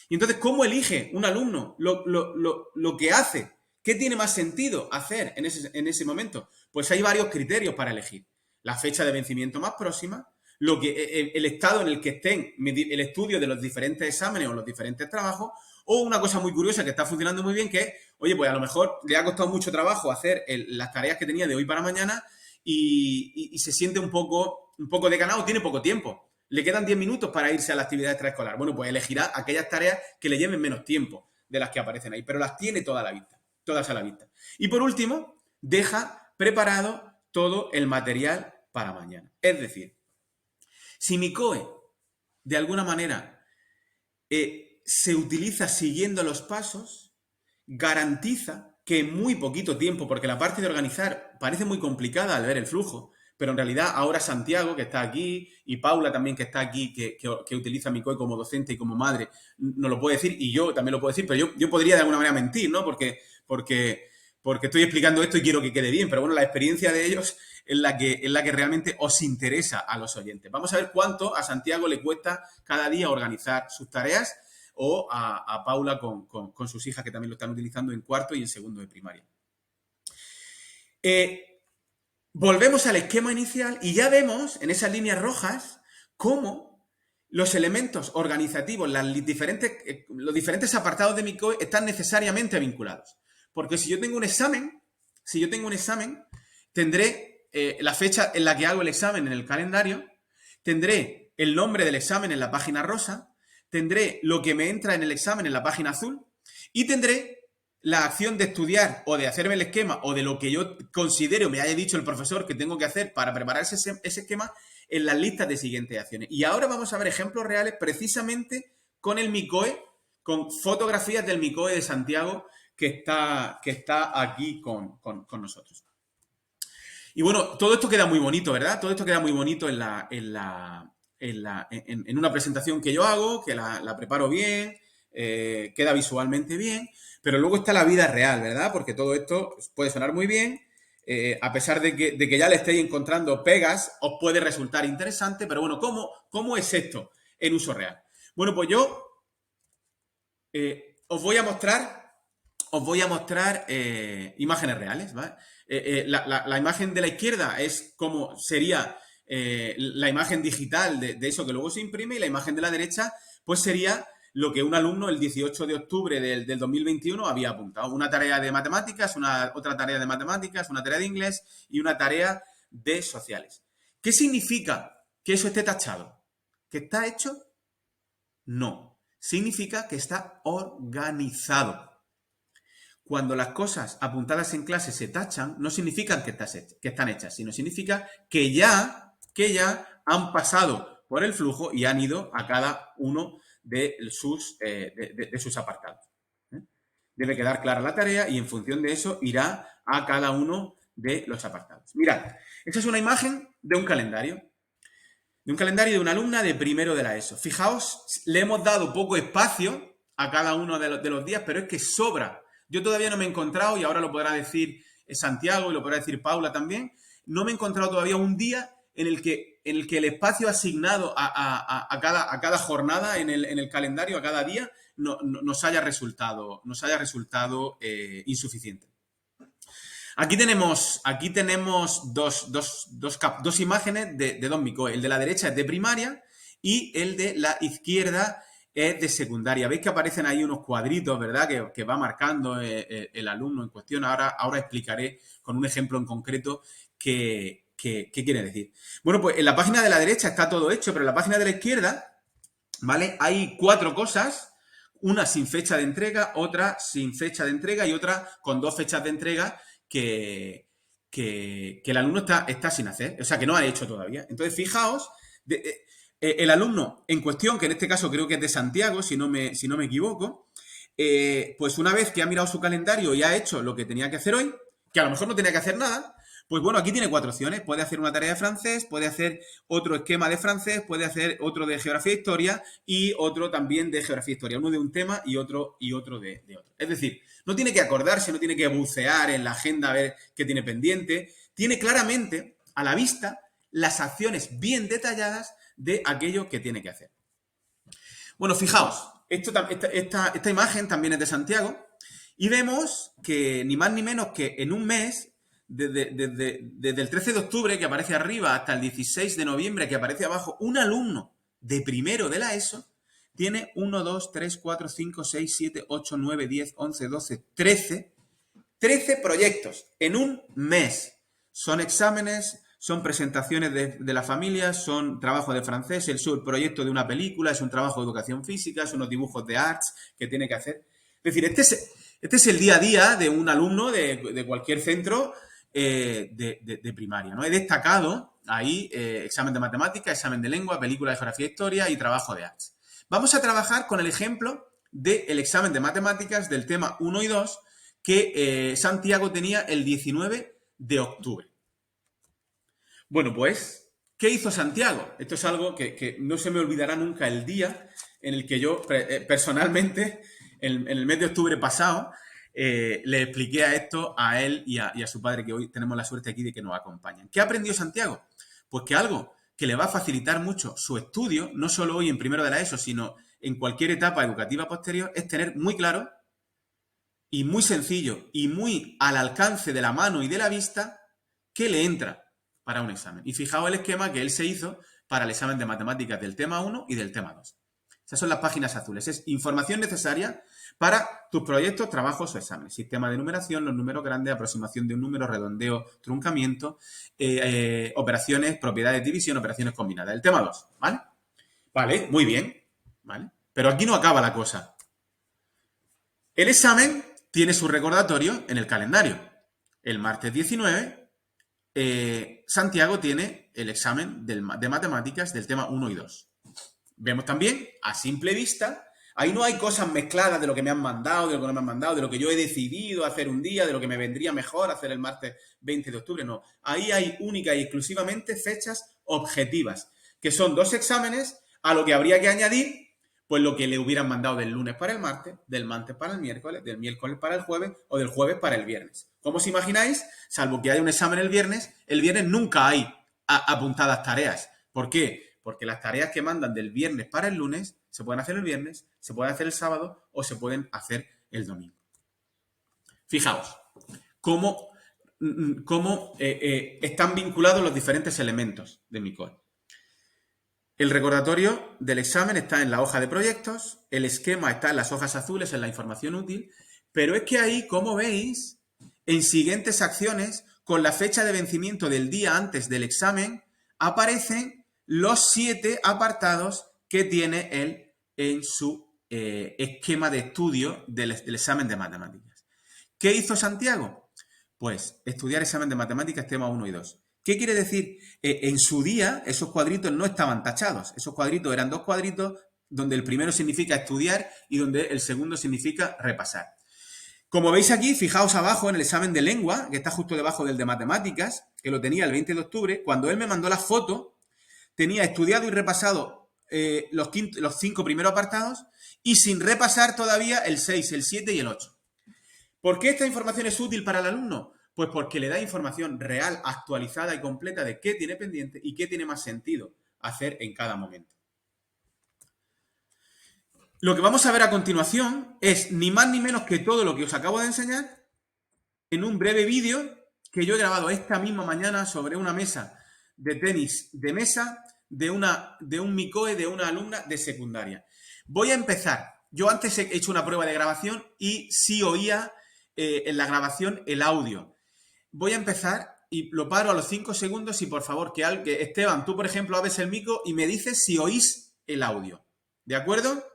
Y entonces, ¿cómo elige un alumno lo que hace? ¿Qué tiene más sentido hacer en ese momento? Pues hay varios criterios para elegir. La fecha de vencimiento más próxima, el estado en el que estén, el estudio de los diferentes exámenes o los diferentes trabajos, o una cosa muy curiosa que está funcionando muy bien, que es, oye, pues a lo mejor le ha costado mucho trabajo hacer las tareas que tenía de hoy para mañana y se siente un poco decanado, tiene poco tiempo. Le quedan 10 minutos para irse a la actividad extraescolar. Bueno, pues elegirá aquellas tareas que le lleven menos tiempo de las que aparecen ahí, pero las tiene todas a la vista. Y por último, deja preparado todo el material para mañana. Es decir, si mi COE, de alguna manera, se utiliza siguiendo los pasos, garantiza que en muy poquito tiempo, porque la parte de organizar parece muy complicada al ver el flujo, pero en realidad ahora Santiago, que está aquí, y Paula también, que está aquí, que utiliza mi COE como docente y como madre, nos lo puede decir, y yo también lo puedo decir, pero yo podría de alguna manera mentir, ¿no? Porque estoy explicando esto y quiero que quede bien, pero bueno, la experiencia de ellos es la que realmente os interesa a los oyentes. Vamos a ver cuánto a Santiago le cuesta cada día organizar sus tareas o a Paula con sus hijas, que también lo están utilizando en cuarto y en segundo de primaria. Volvemos al esquema inicial y ya vemos en esas líneas rojas cómo los elementos organizativos, los diferentes apartados de mi COE están necesariamente vinculados. Porque si yo tengo un examen, tendré la fecha en la que hago el examen en el calendario, tendré el nombre del examen en la página rosa, tendré lo que me entra en el examen en la página azul y tendré la acción de estudiar o de hacerme el esquema o de lo que yo considero me haya dicho el profesor que tengo que hacer para preparar ese esquema en las listas de siguientes acciones. Y ahora vamos a ver ejemplos reales precisamente con el MICOE, con fotografías del MICOE de Santiago que está aquí con nosotros. Y bueno, todo esto queda muy bonito, ¿verdad? Todo esto queda muy bonito en una presentación que yo hago, que la preparo bien, queda visualmente bien, pero luego está la vida real, ¿verdad? Porque todo esto puede sonar muy bien, a pesar de que ya le estéis encontrando pegas, os puede resultar interesante, pero bueno, ¿cómo es esto en uso real? Bueno, pues yo os voy a mostrar imágenes reales, ¿vale? La imagen de la izquierda es como sería la imagen digital de eso que luego se imprime, y la imagen de la derecha pues sería lo que un alumno el 18 de octubre del 2021 había apuntado. Una tarea de matemáticas, otra tarea de matemáticas, una tarea de inglés y una tarea de sociales. ¿Qué significa que eso esté tachado? ¿Que está hecho? No. Significa que está organizado. Cuando las cosas apuntadas en clase se tachan, no significa que están hechas, sino significa que ya han pasado por el flujo y han ido a cada uno de sus apartados. Debe quedar clara la tarea y en función de eso irá a cada uno de los apartados. Mirad, esta es una imagen de un calendario. De un calendario de una alumna de primero de la ESO. Fijaos, le hemos dado poco espacio a cada uno de los días, pero es que sobra. Yo todavía no me he encontrado, y ahora lo podrá decir Santiago y lo podrá decir Paula también, no me he encontrado todavía un día en el que el espacio asignado a cada jornada en el calendario, a cada día, nos haya resultado insuficiente. Aquí tenemos dos imágenes de dos MICOE. El de la derecha es de primaria y el de la izquierda es de secundaria. Veis que aparecen ahí unos cuadritos, ¿verdad? Que va marcando el alumno en cuestión. Ahora explicaré con un ejemplo en concreto qué ¿qué quiere decir? Bueno, pues en la página de la derecha está todo hecho, pero en la página de la izquierda, ¿vale? Hay 4 cosas, una sin fecha de entrega, otra sin fecha de entrega y otra con 2 fechas de entrega que el alumno está sin hacer, o sea, que no ha hecho todavía. Entonces, fijaos, el alumno en cuestión, que en este caso creo que es de Santiago, si no me equivoco, pues una vez que ha mirado su calendario y ha hecho lo que tenía que hacer hoy, que a lo mejor no tenía que hacer nada, pues bueno, aquí tiene 4 opciones. Puede hacer una tarea de francés, puede hacer otro esquema de francés, puede hacer otro de geografía e historia y otro también de geografía e historia. Uno de un tema y otro de otro. Es decir, no tiene que acordarse, no tiene que bucear en la agenda a ver qué tiene pendiente. Tiene claramente a la vista las acciones bien detalladas de aquello que tiene que hacer. Bueno, fijaos, esta imagen también es de Santiago y vemos que ni más ni menos que en un mes, desde el 13 de octubre, que aparece arriba, hasta el 16 de noviembre, que aparece abajo, un alumno de primero de la ESO tiene 1, 2, 3, 4, 5, 6, 7, 8, 9, 10, 11, 12, 13 proyectos en un mes. Son exámenes, son presentaciones de la familia, son trabajos de francés, el proyecto de una película, es un trabajo de educación física, son unos dibujos de arts que tiene que hacer. Es decir, este es el día a día de un alumno de cualquier centro de primaria, ¿no? He destacado ahí examen de matemática, examen de lengua, película de geografía e historia y trabajo de arts. Vamos a trabajar con el ejemplo del examen de matemáticas del tema 1 y 2 que Santiago tenía el 19 de octubre. Bueno, pues, ¿qué hizo Santiago? Esto es algo que no se me olvidará nunca el día en el que yo personalmente, en el mes de octubre pasado, le expliqué esto a él y a su padre, que hoy tenemos la suerte aquí de que nos acompañan. ¿Qué aprendió Santiago? Pues que algo que le va a facilitar mucho su estudio, no solo hoy en primero de la ESO, sino en cualquier etapa educativa posterior, es tener muy claro y muy sencillo y muy al alcance de la mano y de la vista qué le entra para un examen. Y fijaos el esquema que él se hizo para el examen de matemáticas del tema 1 y del tema 2. Esas son las páginas azules. Es información necesaria para tus proyectos, trabajos o exámenes. Sistema de numeración, los números grandes, aproximación de un número, redondeo, truncamiento, operaciones, propiedades, división, operaciones combinadas. El tema 2, ¿vale? Vale, muy bien, ¿vale? Pero aquí no acaba la cosa. El examen tiene su recordatorio en el calendario. El martes 19, Santiago tiene el examen de matemáticas del tema 1 y 2. Vemos también, a simple vista, ahí no hay cosas mezcladas de lo que me han mandado, de lo que no me han mandado, de lo que yo he decidido hacer un día, de lo que me vendría mejor hacer el martes 20 de octubre, no. Ahí hay única y exclusivamente fechas objetivas, que son 2 exámenes a lo que habría que añadir pues lo que le hubieran mandado del lunes para el martes, del martes para el miércoles, del miércoles para el jueves o del jueves para el viernes. Como os imagináis, salvo que haya un examen el viernes nunca hay apuntadas tareas. ¿Por qué? Porque las tareas que mandan del viernes para el lunes se pueden hacer el viernes, se pueden hacer el sábado o se pueden hacer el domingo. Fijaos cómo están vinculados los diferentes elementos de mi core. El recordatorio del examen está en la hoja de proyectos, el esquema está en las hojas azules, en la información útil, pero es que ahí, como veis, en siguientes acciones, con la fecha de vencimiento del día antes del examen, aparecen los 7 apartados que tiene él en su esquema de estudio del examen de matemáticas. ¿Qué hizo Santiago? Pues estudiar examen de matemáticas tema 1 y 2. ¿Qué quiere decir? En su día esos cuadritos no estaban tachados. Esos cuadritos eran 2 cuadritos donde el primero significa estudiar y donde el segundo significa repasar. Como veis aquí, fijaos abajo en el examen de lengua, que está justo debajo del de matemáticas, que lo tenía el 20 de octubre, cuando él me mandó la foto, tenía estudiado y repasado los 5 primeros apartados y sin repasar todavía el 6, el 7 y el 8. ¿Por qué esta información es útil para el alumno? Pues porque le da información real, actualizada y completa de qué tiene pendiente y qué tiene más sentido hacer en cada momento. Lo que vamos a ver a continuación es ni más ni menos que todo lo que os acabo de enseñar en un breve vídeo que yo he grabado esta misma mañana sobre una mesa de tenis de mesa de un MICOE de una alumna de secundaria. Voy a empezar. Yo antes he hecho una prueba de grabación y sí oía en la grabación el audio. Voy a empezar y lo paro a los 5 segundos y por favor, que Esteban, tú por ejemplo abres el micro y me dices si oís el audio. ¿De acuerdo?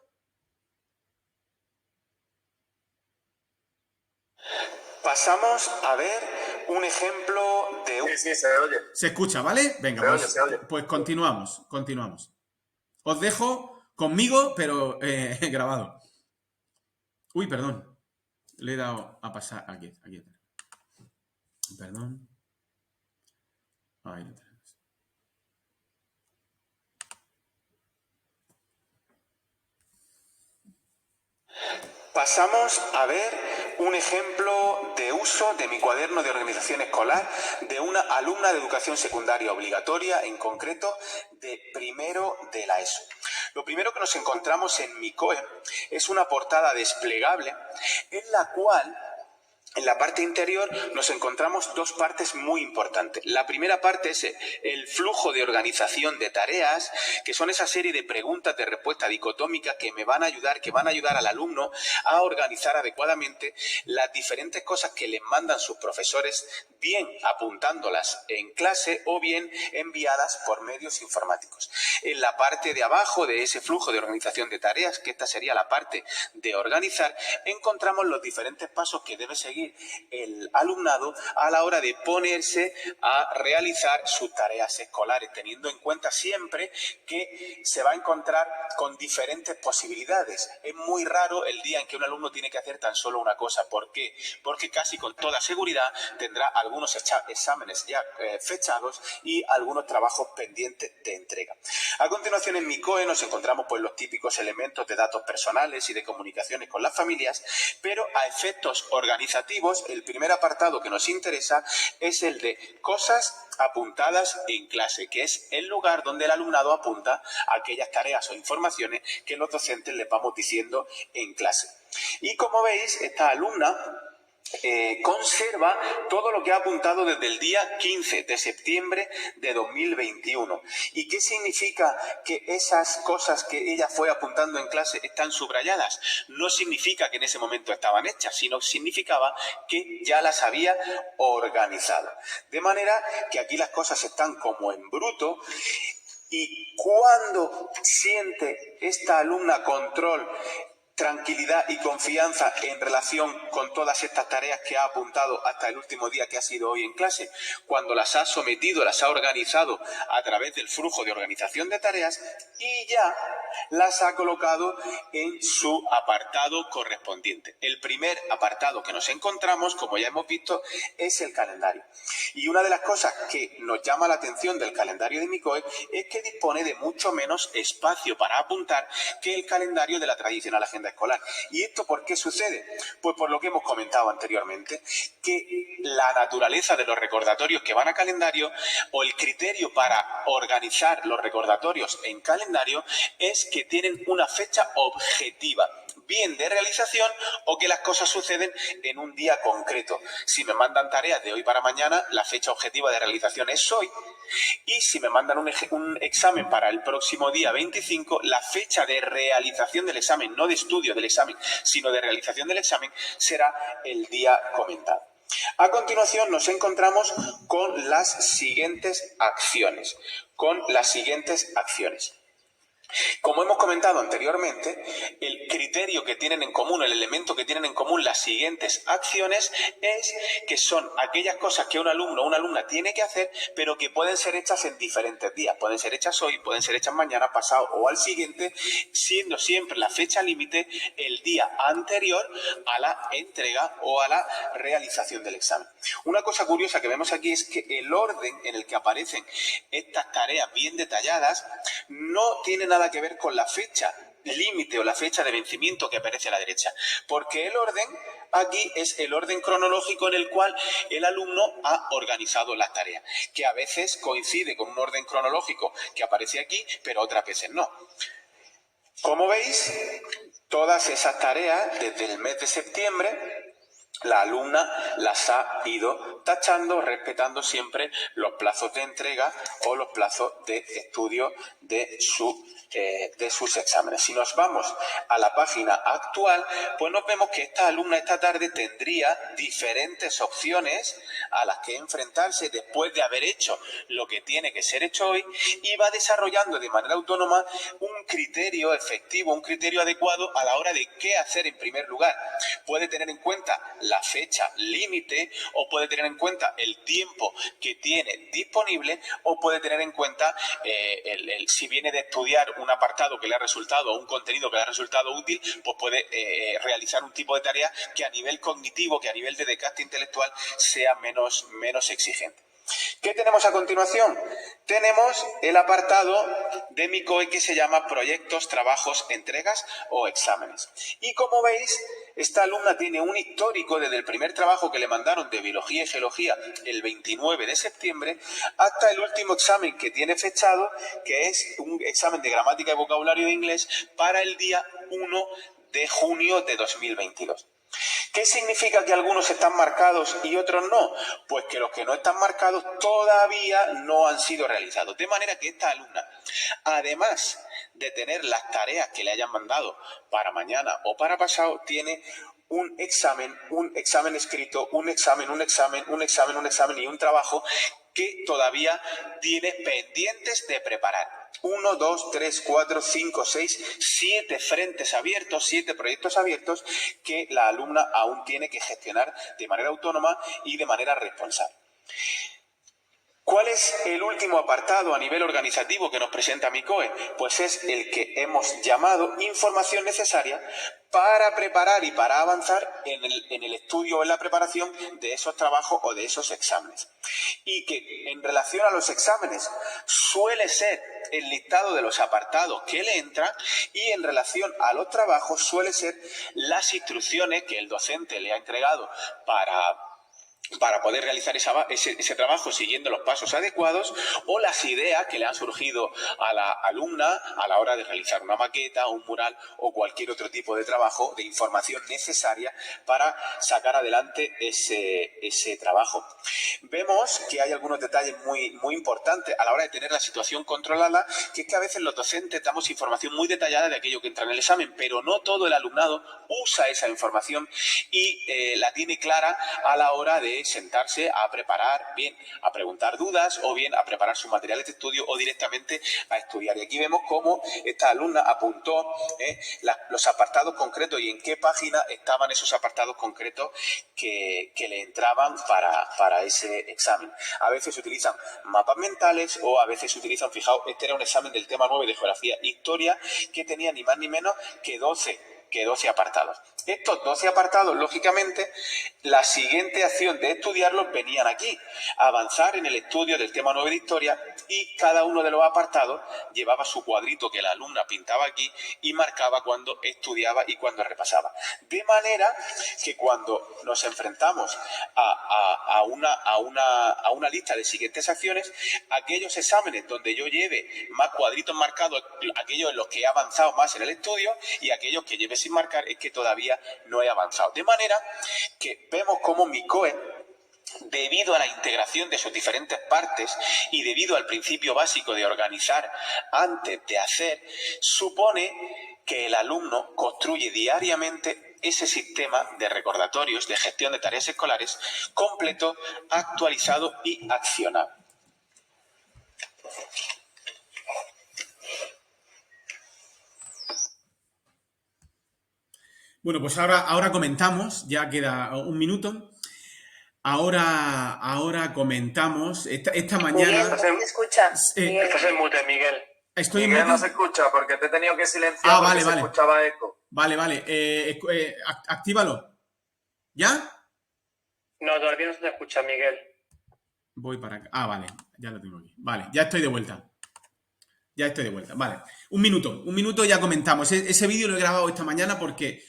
Pasamos a ver un ejemplo de... Sí, se oye. Se escucha, ¿vale? Venga, pues continuamos. Os dejo conmigo, pero grabado. Uy, perdón. Le he dado a pasar aquí. Perdón. Ahí lo tenemos. Pasamos a ver un ejemplo de uso de mi cuaderno de organización escolar de una alumna de educación secundaria obligatoria, en concreto de primero de la ESO. Lo primero que nos encontramos en mi COE es una portada desplegable en la cual en la parte interior nos encontramos dos partes muy importantes. La primera parte es el flujo de organización de tareas, que son esa serie de preguntas de respuesta dicotómica que van a ayudar al alumno a organizar adecuadamente las diferentes cosas que les mandan sus profesores, bien apuntándolas en clase o bien enviadas por medios informáticos. En la parte de abajo de ese flujo de organización de tareas, que esta sería la parte de organizar, encontramos los diferentes pasos que debe seguir el alumnado a la hora de ponerse a realizar sus tareas escolares, teniendo en cuenta siempre que se va a encontrar con diferentes posibilidades. Es muy raro el día en que un alumno tiene que hacer tan solo una cosa. ¿Por qué? Porque casi con toda seguridad tendrá algunos exámenes ya fechados y algunos trabajos pendientes de entrega. A continuación, en mi COE nos encontramos pues los típicos elementos de datos personales y de comunicaciones con las familias, pero a efectos organizativos, el primer apartado que nos interesa es el de cosas apuntadas en clase, que es el lugar donde el alumnado apunta aquellas tareas o informaciones que los docentes les vamos diciendo en clase. Y como veis, esta alumna conserva todo lo que ha apuntado desde el día 15 de septiembre de 2021. ¿Y qué significa que esas cosas que ella fue apuntando en clase están subrayadas? No significa que en ese momento estaban hechas, sino significaba que ya las había organizado. De manera que aquí las cosas están como en bruto. Y cuando siente esta alumna control, tranquilidad y confianza en relación con todas estas tareas que ha apuntado hasta el último día que ha sido hoy en clase, cuando las ha sometido, las ha organizado a través del flujo de organización de tareas y ya las ha colocado en su apartado correspondiente. El primer apartado que nos encontramos, como ya hemos visto, es el calendario. Y una de las cosas que nos llama la atención del calendario de mi COE es que dispone de mucho menos espacio para apuntar que el calendario de la tradicional agenda escolar. ¿Y esto por qué sucede? Pues por lo que hemos comentado anteriormente, que la naturaleza de los recordatorios que van a calendario o el criterio para organizar los recordatorios en calendario es que tienen una fecha objetiva, bien de realización o que las cosas suceden en un día concreto. Si me mandan tareas de hoy para mañana, la fecha objetiva de realización es hoy. Y si me mandan un examen para el próximo día 25, la fecha de realización del examen, no de estudio del examen, sino de realización del examen, será el día comentado. A continuación nos encontramos con las siguientes acciones. Como hemos comentado anteriormente, el criterio que tienen en común, el elemento que tienen en común las siguientes acciones es que son aquellas cosas que un alumno o una alumna tiene que hacer, pero que pueden ser hechas en diferentes días. Pueden ser hechas hoy, pueden ser hechas mañana, pasado o al siguiente, siendo siempre la fecha límite el día anterior a la entrega o a la realización del examen. Una cosa curiosa que vemos aquí es que el orden en el que aparecen estas tareas bien detalladas no tiene nada que ver con la fecha límite o la fecha de vencimiento que aparece a la derecha, porque el orden aquí es el orden cronológico en el cual el alumno ha organizado las tareas, que a veces coincide con un orden cronológico que aparece aquí, pero otras veces no. Como veis, todas esas tareas desde el mes de septiembre la alumna las ha ido tachando, respetando siempre los plazos de entrega o los plazos de estudio de sus exámenes. Si nos vamos a la página actual, pues nos vemos que esta alumna esta tarde tendría diferentes opciones a las que enfrentarse después de haber hecho lo que tiene que ser hecho hoy, y va desarrollando de manera autónoma un criterio efectivo, un criterio adecuado a la hora de qué hacer en primer lugar. Puede tener en cuenta la fecha límite, o puede tener en cuenta el tiempo que tiene disponible, o puede tener en cuenta si viene de estudiar un apartado que le ha resultado, o un contenido que le ha resultado útil, pues puede realizar un tipo de tarea que a nivel cognitivo, que a nivel de desgaste intelectual sea menos exigente. ¿Qué tenemos a continuación? Tenemos el apartado de MICOE que se llama proyectos, trabajos, entregas o exámenes. Y como veis, esta alumna tiene un histórico desde el primer trabajo que le mandaron de biología y geología el 29 de septiembre hasta el último examen que tiene fechado, que es un examen de gramática y vocabulario de inglés para el día 1 de junio de 2022. ¿Qué significa que algunos están marcados y otros no? Pues que los que no están marcados todavía no han sido realizados. De manera que esta alumna, además de tener las tareas que le hayan mandado para mañana o para pasado, tiene un examen escrito, un examen y un trabajo que todavía tiene pendientes de preparar. 1, 2, 3, 4, 5, 6, 7 frentes abiertos, 7 proyectos abiertos que la alumna aún tiene que gestionar de manera autónoma y de manera responsable. ¿Cuál es el último apartado a nivel organizativo que nos presenta MICOE? Pues es el que hemos llamado información necesaria para preparar y para avanzar en el estudio o en la preparación de esos trabajos o de esos exámenes. Y que en relación a los exámenes suele ser el listado de los apartados que le entran, y en relación a los trabajos suele ser las instrucciones que el docente le ha entregado para poder realizar ese trabajo siguiendo los pasos adecuados, o las ideas que le han surgido a la alumna a la hora de realizar una maqueta, un mural o cualquier otro tipo de trabajo, de información necesaria para sacar adelante ese trabajo. Vemos que hay algunos detalles muy importantes a la hora de tener la situación controlada, que es que a veces los docentes damos información muy detallada de aquello que entra en el examen, pero no todo el alumnado usa esa información y la tiene clara a la hora de sentarse a preparar, bien a preguntar dudas, o bien a preparar sus materiales de estudio, o directamente a estudiar. Y aquí vemos cómo esta alumna apuntó los apartados concretos y en qué página estaban esos apartados concretos que le entraban para ese examen. A veces se utilizan mapas mentales, o a veces se utilizan, fijaos, este era un examen del tema 9 de geografía e historia que tenía ni más ni menos que 12 apartados. Estos 12 apartados, lógicamente, la siguiente acción de estudiarlos venían aquí: avanzar en el estudio del tema 9 de historia, y cada uno de los apartados llevaba su cuadrito que la alumna pintaba aquí y marcaba cuando estudiaba y cuando repasaba. De manera que cuando nos enfrentamos a una lista de siguientes acciones, aquellos exámenes donde yo lleve más cuadritos marcados, aquellos en los que he avanzado más en el estudio, y aquellos que lleve sin marcar, es que todavía no he avanzado. De manera que vemos cómo MICOE, debido a la integración de sus diferentes partes y debido al principio básico de organizar antes de hacer, supone que el alumno construye diariamente ese sistema de recordatorios de gestión de tareas escolares completo, actualizado y accionable. Bueno, pues ahora comentamos, ya queda un minuto. Ahora comentamos. Esta mañana. Miguel, ¿se escucha? Miguel. Estás en mute, Miguel. ¿Estoy en Miguel mute? no se escucha porque te he tenido que silenciar porque se escuchaba eco. Vale. Actívalo. ¿Ya? No, todavía no se te escucha, Miguel. Voy para acá. Vale, ya lo tengo aquí. Vale, ya estoy de vuelta. Vale, un minuto ya comentamos. Ese vídeo lo he grabado esta mañana porque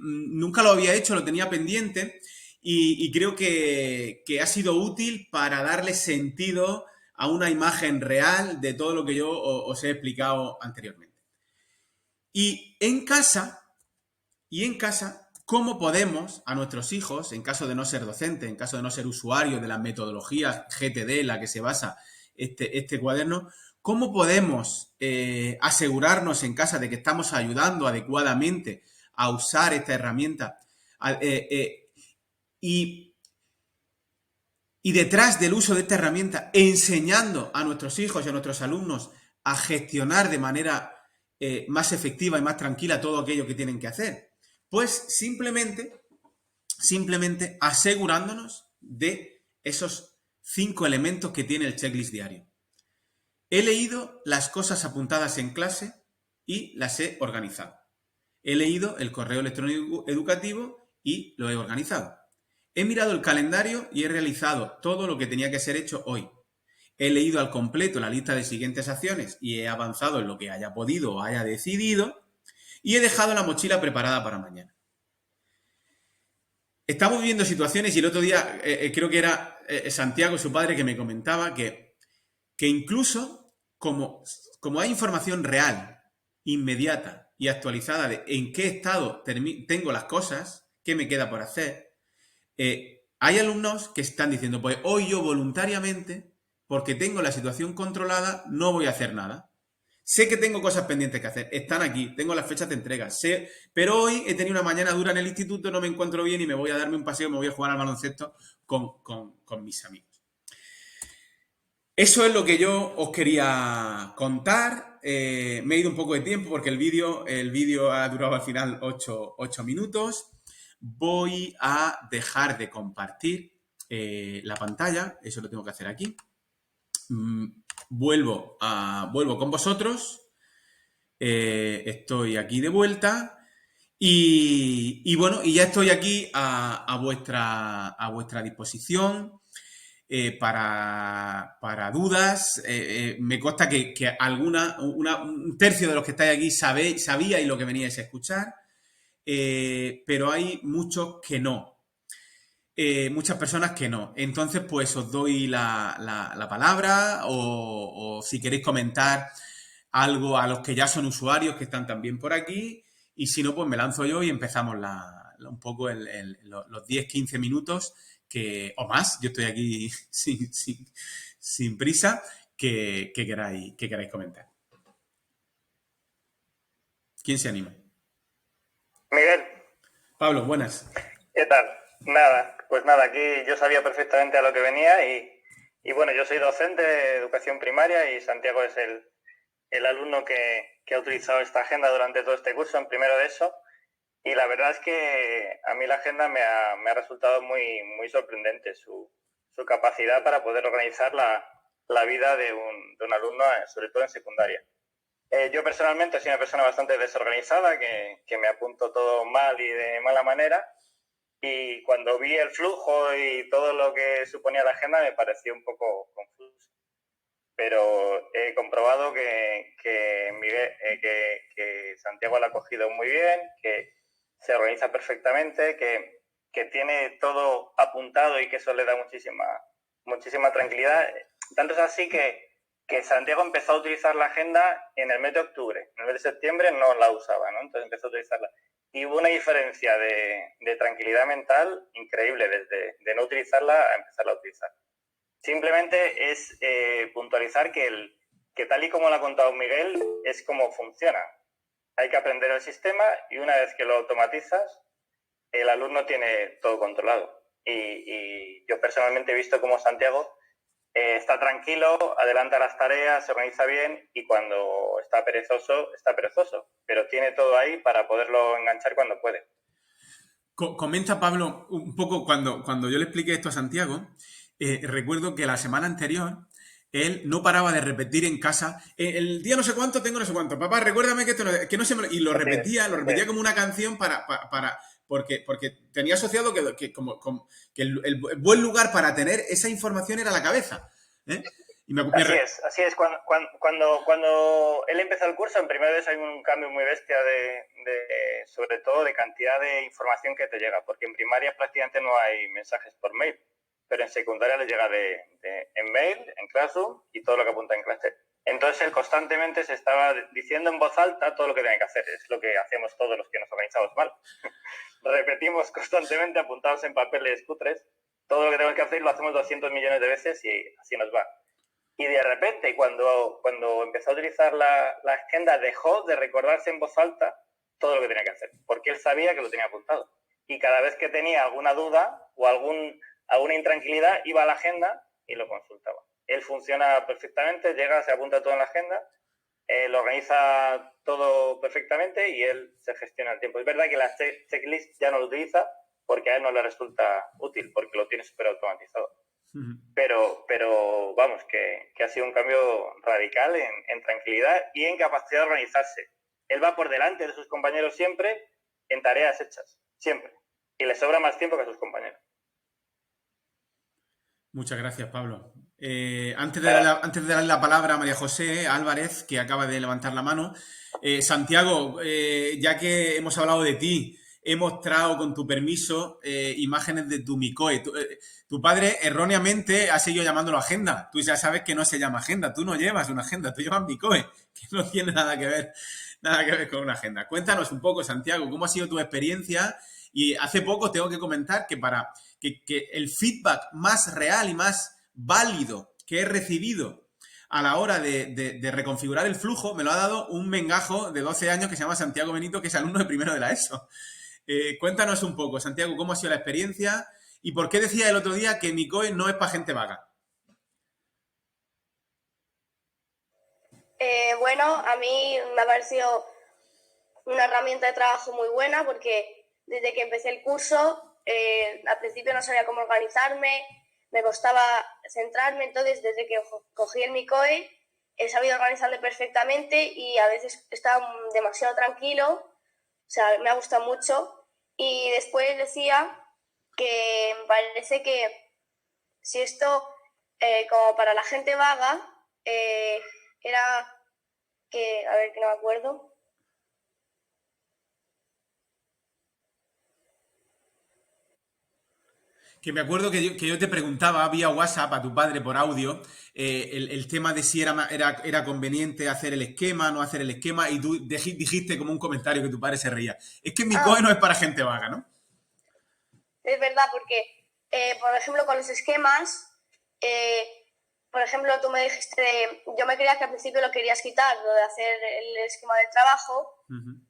nunca lo había hecho, lo tenía pendiente, y creo que ha sido útil para darle sentido a una imagen real de todo lo que yo os he explicado anteriormente. Y en casa, cómo podemos a nuestros hijos, en caso de no ser docentes, en caso de no ser usuarios de las metodologías GTD en la que se basa este cuaderno, cómo podemos asegurarnos en casa de que estamos ayudando adecuadamente a usar esta herramienta y detrás del uso de esta herramienta, enseñando a nuestros hijos y a nuestros alumnos a gestionar de manera más efectiva y más tranquila todo aquello que tienen que hacer. Pues simplemente asegurándonos de esos 5 elementos que tiene el checklist diario. He leído las cosas apuntadas en clase y las he organizado. He leído el correo electrónico educativo y lo he organizado. He mirado el calendario y he realizado todo lo que tenía que ser hecho hoy. He leído al completo la lista de siguientes acciones y he avanzado en lo que haya podido o haya decidido y he dejado la mochila preparada para mañana. Estamos viviendo situaciones y el otro día creo que era Santiago, su padre, que me comentaba que incluso como hay información real, inmediata y actualizada de en qué estado tengo las cosas, qué me queda por hacer, hay alumnos que están diciendo, pues hoy yo voluntariamente, porque tengo la situación controlada, no voy a hacer nada. Sé que tengo cosas pendientes que hacer, están aquí, tengo las fechas de entrega, pero hoy he tenido una mañana dura en el instituto, no me encuentro bien y me voy a darme un paseo, me voy a jugar al baloncesto con mis amigos. Eso es lo que yo os quería contar. Me he ido un poco de tiempo porque el vídeo ha durado al final 8 minutos. Voy a dejar de compartir la pantalla. Eso lo tengo que hacer aquí. Vuelvo con vosotros. Estoy aquí de vuelta. Y bueno, y ya estoy aquí a vuestra disposición. Para dudas. Me consta que un tercio de los que estáis aquí sabíais lo que veníais a escuchar, pero hay muchos que no. Muchas personas que no. Entonces, pues os doy la palabra o si queréis comentar algo a los que ya son usuarios que están también por aquí y si no, pues me lanzo yo y empezamos un poco los 10-15 minutos o más, yo estoy aquí sin prisa, que queráis comentar. ¿Quién se anima? Miguel. Pablo, buenas. ¿Qué tal? Pues nada, aquí yo sabía perfectamente a lo que venía y bueno, yo soy docente de educación primaria y Santiago es el alumno que ha utilizado esta agenda durante todo este curso en primero de eso. Y la verdad es que a mí la agenda me ha resultado muy, muy sorprendente, su capacidad para poder organizar la vida de un alumno, sobre todo en secundaria. Yo personalmente soy una persona bastante desorganizada, que me apunto todo mal y de mala manera. Y cuando vi el flujo y todo lo que suponía la agenda me pareció un poco confuso. Pero he comprobado que Santiago lo ha cogido muy bien, que se organiza perfectamente, que tiene todo apuntado y que eso le da muchísima tranquilidad. Tanto es así que Santiago empezó a utilizar la agenda en el mes de octubre. En el mes de septiembre no la usaba, ¿no? Entonces empezó a utilizarla. Y hubo una diferencia de tranquilidad mental increíble desde de no utilizarla a empezarla a utilizar. Simplemente es puntualizar que tal y como lo ha contado Miguel, es como funciona. Hay que aprender el sistema y una vez que lo automatizas, el alumno tiene todo controlado. Y yo personalmente he visto cómo Santiago está tranquilo, adelanta las tareas, se organiza bien y cuando está perezoso, pero tiene todo ahí para poderlo enganchar cuando puede. Comenta Pablo un poco cuando yo le expliqué esto a Santiago, recuerdo que la semana anterior él no paraba de repetir en casa, el día no sé cuánto tengo no sé cuánto, papá, recuérdame que esto no se me... Y lo repetía como una canción porque tenía asociado que el buen lugar para tener esa información era la cabeza. Así es. Cuando él empezó el curso, en primer vez hay un cambio muy bestia sobre todo de cantidad de información que te llega, porque en primaria prácticamente no hay mensajes por mail, pero en secundaria les llega en mail, en Classroom y todo lo que apunta en clase. Entonces él constantemente se estaba diciendo en voz alta todo lo que tenía que hacer. Es lo que hacemos todos los que nos organizamos mal. Repetimos constantemente, apuntados en papeles cutres, todo lo que tenemos que hacer, lo hacemos 200 millones de veces y así nos va. Y de repente, cuando empezó a utilizar la agenda, dejó de recordarse en voz alta todo lo que tenía que hacer, porque él sabía que lo tenía apuntado. Y cada vez que tenía alguna duda o alguna intranquilidad, iba a la agenda y lo consultaba. Él funciona perfectamente, llega, se apunta todo en la agenda, lo organiza todo perfectamente y él se gestiona el tiempo. Es verdad que la checklist ya no lo utiliza porque a él no le resulta útil, porque lo tiene súper automatizado. Pero vamos, que ha sido un cambio radical en tranquilidad y en capacidad de organizarse. Él va por delante de sus compañeros siempre en tareas hechas, siempre. Y le sobra más tiempo que a sus compañeros. Muchas gracias, Pablo. Antes de darle la palabra a María José Álvarez, que acaba de levantar la mano, Santiago, ya que hemos hablado de ti, he mostrado con tu permiso imágenes de tu Micoe. Tu padre erróneamente ha seguido llamándolo agenda. Tú ya sabes que no se llama agenda. Tú no llevas una agenda, tú llevas Micoe, que no tiene nada que ver con una agenda. Cuéntanos un poco, Santiago, cómo ha sido tu experiencia. Y hace poco tengo que comentar que que el feedback más real y más válido que he recibido a la hora de reconfigurar el flujo me lo ha dado un mengajo de 12 años que se llama Santiago Benito, que es alumno de primero de la ESO. Cuéntanos un poco, Santiago, cómo ha sido la experiencia y por qué decía el otro día que Micoe no es para gente vaga. Bueno, a mí me ha parecido una herramienta de trabajo muy buena porque desde que empecé el curso, al principio no sabía cómo organizarme, me costaba centrarme, entonces desde que cogí el Micoe he sabido organizarme perfectamente y a veces estaba demasiado tranquilo, o sea, me ha gustado mucho. Y después decía que me parece que si esto, como para la gente vaga, era que, a ver, que no me acuerdo. Que me acuerdo que yo te preguntaba vía WhatsApp a tu padre por audio el tema de si era conveniente hacer el esquema, no hacer el esquema, y tú dijiste como un comentario que tu padre se reía. Es que Micoe no es para gente vaga, ¿no? Es verdad, porque, por ejemplo, con los esquemas, por ejemplo, tú me dijiste, yo me creía que al principio lo querías quitar, lo de hacer el esquema de trabajo.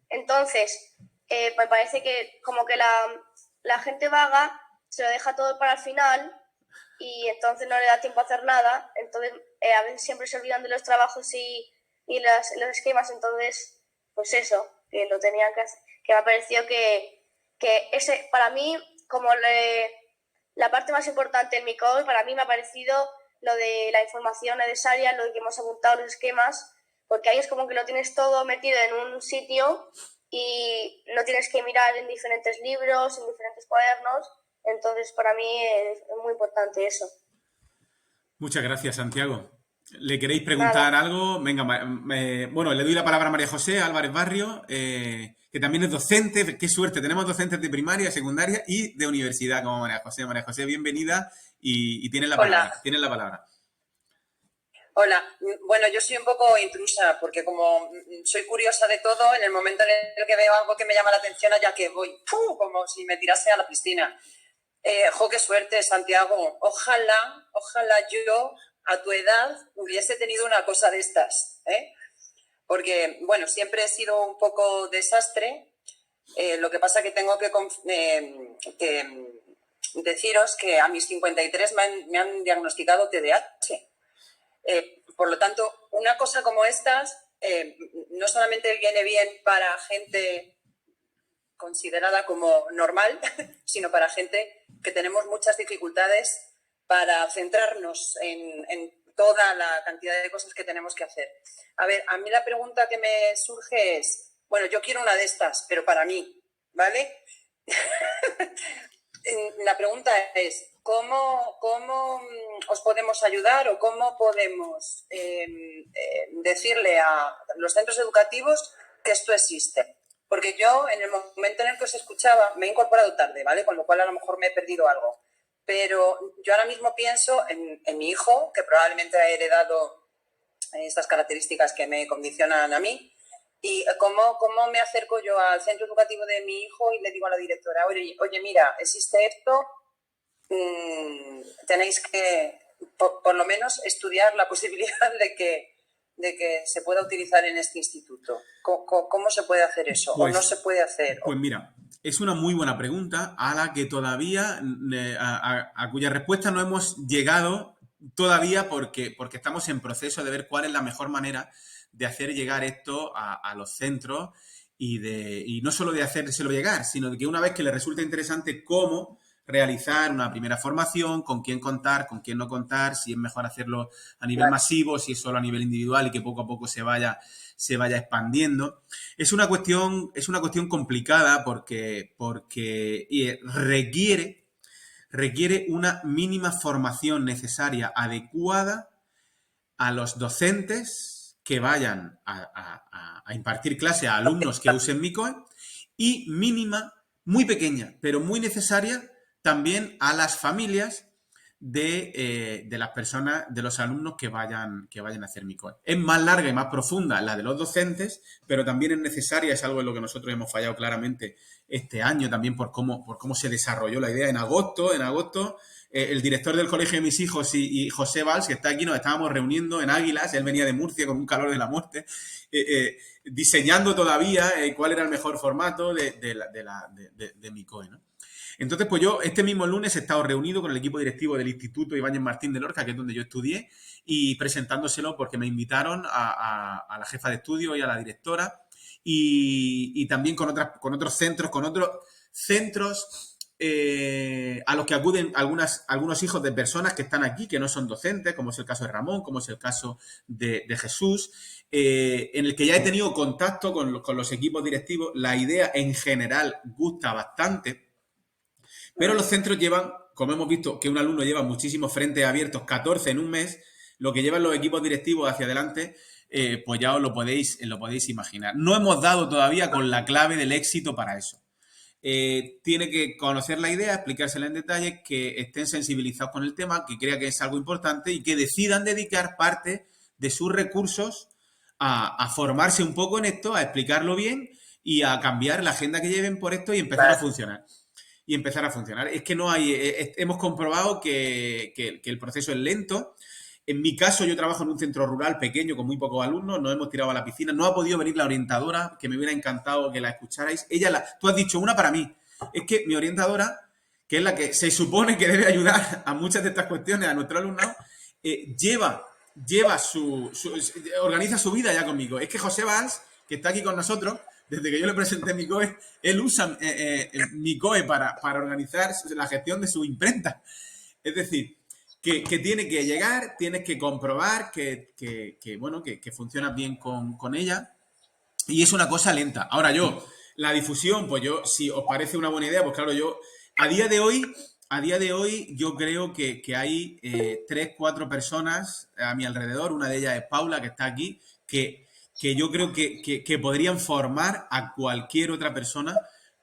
Entonces, me parece que como que la gente vaga se lo deja todo para el final y entonces no le da tiempo a hacer nada. Entonces, a veces siempre se olvidan de los trabajos y los esquemas. Entonces, pues eso, que lo tenían que hacer. Que me ha parecido que ese, para mí, como la parte más importante en mi code, para mí me ha parecido lo de la información necesaria, lo de que hemos apuntado los esquemas, porque ahí es como que lo tienes todo metido en un sitio y no tienes que mirar en diferentes libros, en diferentes cuadernos. Entonces, para mí es muy importante eso. Muchas gracias, Santiago. ¿Le queréis preguntar Nada. algo? Venga, bueno, le doy la palabra a María José Álvarez Barrio, que también es docente. Qué suerte, tenemos docentes de primaria, secundaria y de universidad como María José. María José, bienvenida y tienes la palabra. Hola. Tienes la palabra. Hola, bueno, yo soy un poco intrusa porque como soy curiosa de todo, en el momento en el que veo algo que me llama la atención, allá que voy, ¡pum!, como si me tirase a la piscina. Qué suerte, Santiago. Ojalá yo a tu edad hubiese tenido una cosa de estas, ¿eh? Porque, bueno, siempre he sido un poco desastre. Lo que pasa que tengo que deciros que a mis 53 me han diagnosticado TDAH. Por lo tanto, una cosa como estas no solamente viene bien para gente considerada como normal, sino para gente que tenemos muchas dificultades para centrarnos en toda la cantidad de cosas que tenemos que hacer. A ver, a mí la pregunta que me surge es, bueno, yo quiero una de estas, pero para mí, ¿vale? La pregunta es, ¿cómo os podemos ayudar o cómo podemos decirle a los centros educativos que esto existe? Porque yo, en el momento en el que os escuchaba, me he incorporado tarde, ¿vale? Con lo cual, a lo mejor me he perdido algo. Pero yo ahora mismo pienso en mi hijo, que probablemente ha heredado estas características que me condicionan a mí. ¿Y cómo me acerco yo al centro educativo de mi hijo y le digo a la directora, oye mira, existe esto, tenéis que, por lo menos, estudiar la posibilidad de que se pueda utilizar en este instituto? ¿Cómo se puede hacer eso? Pues, ¿O no se puede hacer? Pues mira, es una muy buena pregunta a la que todavía, a cuya respuesta no hemos llegado todavía porque estamos en proceso de ver cuál es la mejor manera de hacer llegar esto a los centros y no solo de hacérselo llegar, sino de que una vez que les resulte interesante cómo realizar una primera formación, con quién contar, con quién no contar, si es mejor hacerlo a nivel masivo, si es solo a nivel individual y que poco a poco se vaya expandiendo. Es una cuestión complicada porque requiere una mínima formación necesaria, adecuada a los docentes que vayan a impartir clase a alumnos que usen MICOE y mínima, muy pequeña, pero muy necesaria también a las familias de las personas, de los alumnos que vayan a hacer MICOE. Es más larga y más profunda la de los docentes, pero también es necesaria, es algo en lo que nosotros hemos fallado claramente este año también por cómo se desarrolló la idea. En agosto, el director del colegio de mis hijos y José Valls, que está aquí, nos estábamos reuniendo en Águilas, él venía de Murcia con un calor de la muerte, diseñando todavía cuál era el mejor formato de MICOE, ¿no? Entonces, pues yo este mismo lunes he estado reunido con el equipo directivo del Instituto Ibáñez Martín de Lorca, que es donde yo estudié, y presentándoselo porque me invitaron a la jefa de estudio y a la directora, y también con otros centros a los que acuden algunos hijos de personas que están aquí, que no son docentes, como es el caso de Ramón, como es el caso de Jesús, en el que ya he tenido contacto con los equipos directivos. La idea en general gusta bastante, pero los centros llevan, como hemos visto, que un alumno lleva muchísimos frentes abiertos, 14 en un mes, lo que llevan los equipos directivos hacia adelante, pues ya os lo podéis imaginar. No hemos dado todavía con la clave del éxito para eso. Tiene que conocer la idea, explicársela en detalle, que estén sensibilizados con el tema, que crea que es algo importante y que decidan dedicar parte de sus recursos a formarse un poco en esto, a explicarlo bien y a cambiar la agenda que lleven por esto y empezar a funcionar. Es que no hay... hemos comprobado que el proceso es lento. En mi caso, yo trabajo en un centro rural pequeño con muy pocos alumnos, nos hemos tirado a la piscina. No ha podido venir la orientadora, que me hubiera encantado que la escucharais. Tú has dicho una para mí. Es que mi orientadora, que es la que se supone que debe ayudar a muchas de estas cuestiones a nuestro alumnado, organiza su vida ya conmigo. Es que José Valls, que está aquí con nosotros, desde que yo le presenté MICOE, él usa MICOE para organizar la gestión de su imprenta. Es decir, que tiene que llegar, tienes que comprobar que funcionas bien con ella, y es una cosa lenta. Ahora la difusión, pues si os parece una buena idea, pues claro, a día de hoy yo creo que hay 3, 4 personas a mi alrededor, una de ellas es Paula, que está aquí, que yo creo que podrían formar a cualquier otra persona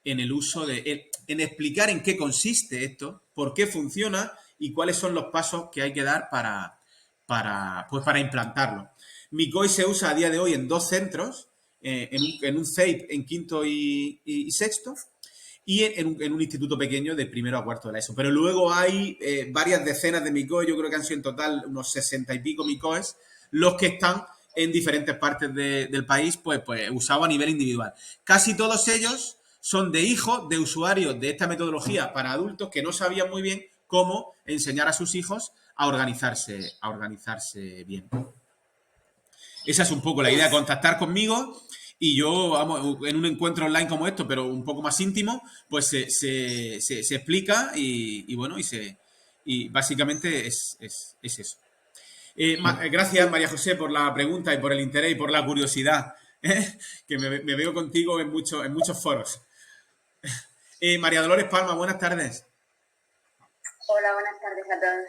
en el uso en explicar en qué consiste esto, por qué funciona y cuáles son los pasos que hay que dar para implantarlo. MICOE se usa a día de hoy en 2 centros, en un CEIP en quinto y sexto, y en un instituto pequeño de primero a cuarto de la ESO. Pero luego hay varias decenas de MICOE, yo creo que han sido en total unos 60 y pico MICOEs, los que están en diferentes partes del país, pues usados a nivel individual. Casi todos ellos son de hijos de usuarios de esta metodología para adultos que no sabían muy bien cómo enseñar a sus hijos a organizarse bien. Esa es un poco la idea, contactar conmigo y yo, vamos, en un encuentro online como esto, pero un poco más íntimo, pues se explica y básicamente es eso. Gracias, María José, por la pregunta y por el interés y por la curiosidad, que me veo contigo en muchos foros. María Dolores Palma, buenas tardes. Hola, buenas tardes a todos.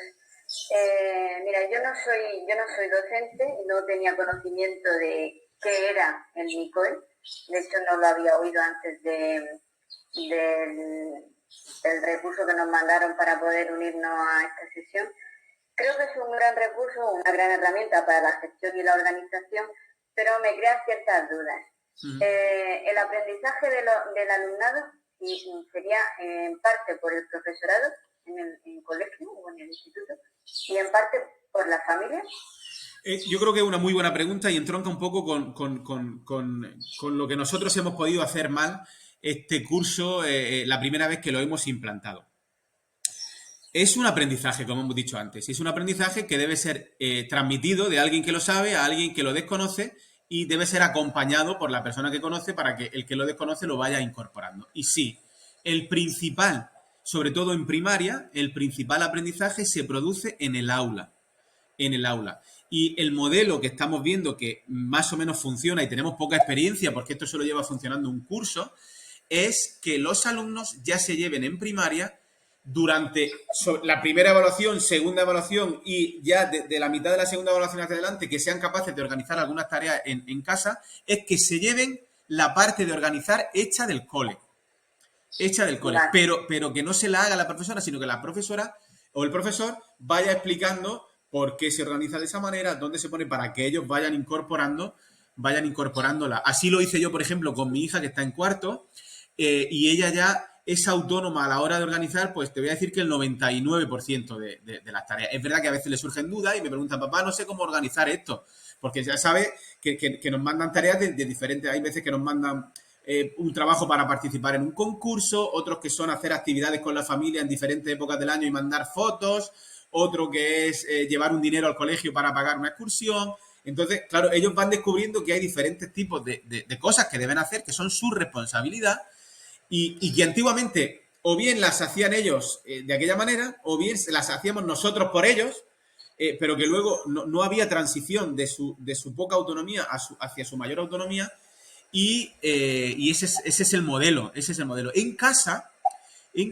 Mira, yo no soy docente, no tenía conocimiento de qué era el MICOE, de hecho no lo había oído antes del recurso que nos mandaron para poder unirnos a esta sesión, creo que es un gran recurso, una gran herramienta para la gestión y la organización, pero me crea ciertas dudas. El aprendizaje del alumnado sería en parte por el profesorado en el colegio o en el instituto y en parte por las familias. Yo creo que es una muy buena pregunta y entronca un poco con lo que nosotros hemos podido hacer mal este curso la primera vez que lo hemos implantado. Es un aprendizaje, como hemos dicho antes, y es un aprendizaje que debe ser transmitido de alguien que lo sabe a alguien que lo desconoce y debe ser acompañado por la persona que conoce para que el que lo desconoce lo vaya incorporando. Y sí, el principal, sobre todo en primaria, el principal aprendizaje se produce en el aula. En el aula. Y el modelo que estamos viendo que más o menos funciona y tenemos poca experiencia porque esto solo lleva funcionando un curso, es que los alumnos ya se lleven en primaria durante la primera evaluación, segunda evaluación y ya de la mitad de la segunda evaluación hacia adelante, que sean capaces de organizar algunas tareas en casa, es que se lleven la parte de organizar hecha del cole. Hecha del cole. Pero que no se la haga la profesora, sino que la profesora o el profesor vaya explicando por qué se organiza de esa manera, dónde se pone, para que ellos vayan incorporándola. Así lo hice yo, por ejemplo, con mi hija que está en cuarto y ella ya es autónoma a la hora de organizar, pues te voy a decir que el 99% de las tareas. Es verdad que a veces le surgen dudas y me preguntan, papá, no sé cómo organizar esto, porque ya sabe que nos mandan tareas de diferentes, hay veces que nos mandan un trabajo para participar en un concurso, otros que son hacer actividades con la familia en diferentes épocas del año y mandar fotos, otro que es llevar un dinero al colegio para pagar una excursión. Entonces, claro, ellos van descubriendo que hay diferentes tipos de cosas que deben hacer, que son su responsabilidad y que antiguamente o bien las hacían ellos de aquella manera o bien las hacíamos nosotros por ellos, pero que luego no había transición de su poca autonomía hacia su mayor autonomía y ese es el modelo, En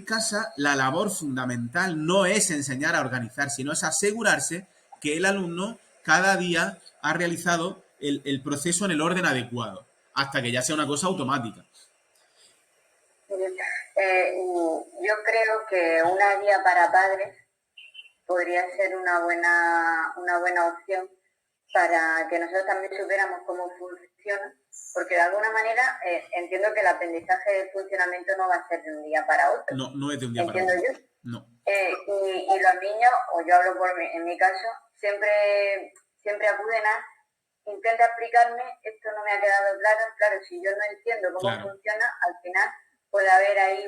casa, la labor fundamental no es enseñar a organizar, sino es asegurarse que el alumno cada día ha realizado el proceso en el orden adecuado, hasta que ya sea una cosa automática. Yo creo que una guía para padres podría ser una buena opción para que nosotros también supiéramos cómo funciona, porque de alguna manera entiendo que el aprendizaje del funcionamiento no va a ser de un día para otro. No es de un día para otro. Entiendo yo. No. Y los niños, o yo hablo en mi caso, siempre acuden a intenta explicarme, esto no me ha quedado claro, si yo no entiendo cómo funciona, al final puede haber ahí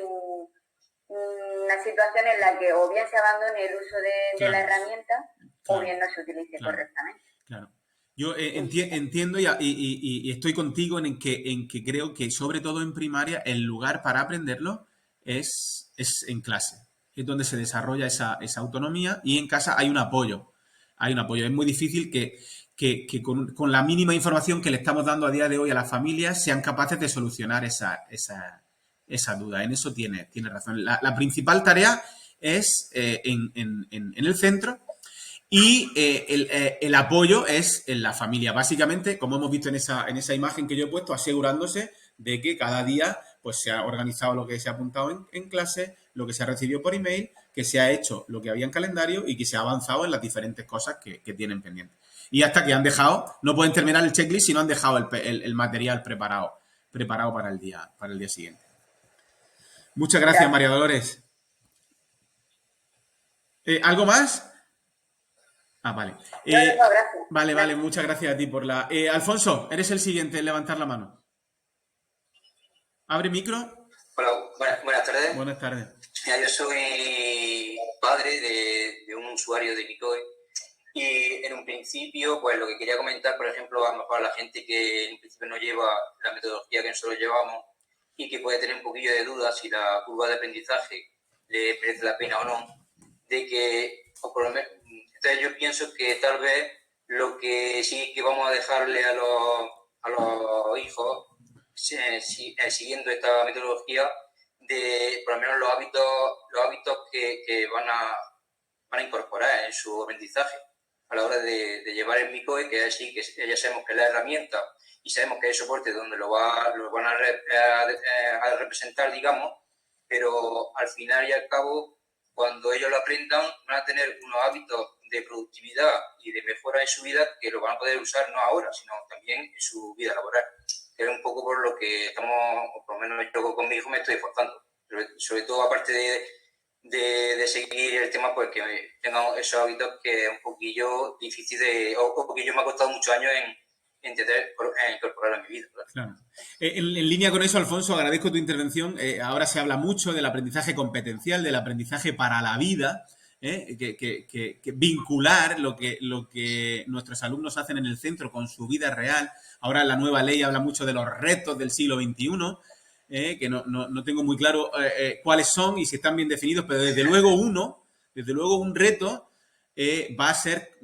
una situación en la que o bien se abandone el uso de la herramienta o bien no se utilice correctamente. Claro. Yo entiendo y estoy contigo en que creo que sobre todo en primaria el lugar para aprenderlo es en clase. Es donde se desarrolla esa autonomía y en casa hay un apoyo. Es muy difícil que con la mínima información que le estamos dando a día de hoy a las familias sean capaces de solucionar esa duda. En eso tiene razón. La principal tarea es en el centro y el apoyo es en la familia. Básicamente, como hemos visto en esa imagen que yo he puesto, asegurándose de que cada día pues se ha organizado lo que se ha apuntado en clase, lo que se ha recibido por email, que se ha hecho lo que había en calendario y que se ha avanzado en las diferentes cosas que tienen pendientes. Y hasta que han dejado, no pueden terminar el checklist si no han dejado el material preparado para el día siguiente. Muchas gracias, María Dolores. ¿Algo más? Vale. Vale, muchas gracias a ti por la... Alfonso, eres el siguiente en levantar la mano. ¿Abre micro? Hola, buenas tardes. Buenas tardes. Mira, yo soy padre de un usuario de Micoe y en un principio, pues lo que quería comentar, por ejemplo, a lo mejor a la gente que en un principio no lleva la metodología que nosotros llevamos y que puede tener un poquillo de dudas si la curva de aprendizaje le merece la pena o no, de que, o por lo menos, entonces yo pienso que tal vez lo que sí que vamos a dejarle a los hijos siguiendo esta metodología de por lo menos los hábitos que van a incorporar en su aprendizaje a la hora de llevar el Micoe, que es así, que ya sabemos que es la herramienta y sabemos que hay soporte donde lo van a representar, digamos, pero al final y al cabo, cuando ellos lo aprendan, van a tener unos hábitos de productividad y de mejora en su vida que lo van a poder usar no ahora, sino también en su vida laboral. Que es un poco por lo que estamos, o por lo menos yo con mi hijo me estoy esforzando. Sobre todo, aparte de seguir el tema, pues que tengan esos hábitos que es un poquillo difícil o poquillo me ha costado muchos años en intentar incorporar a mi vida. Claro. En línea con eso, Alfonso, agradezco tu intervención. Ahora se habla mucho del aprendizaje competencial, del aprendizaje para la vida, que vincular lo que nuestros alumnos hacen en el centro con su vida real. Ahora la nueva ley habla mucho de los retos del siglo XXI, que no tengo muy claro cuáles son y si están bien definidos, pero desde luego un reto va a ser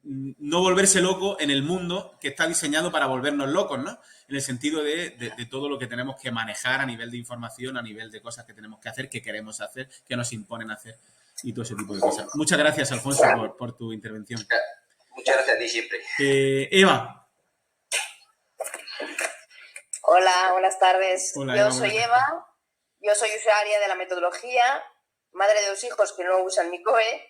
no volverse loco en el mundo que está diseñado para volvernos locos, ¿no? En el sentido de todo lo que tenemos que manejar a nivel de información, a nivel de cosas que tenemos que hacer, que queremos hacer, que nos imponen hacer y todo ese tipo de cosas. Muchas gracias, Alfonso, por tu intervención. Muchas gracias a ti siempre. Eva. Hola, buenas tardes. Hola, Yo soy Eva, yo soy usuaria de la metodología, madre de 2 hijos que no usan MICOE,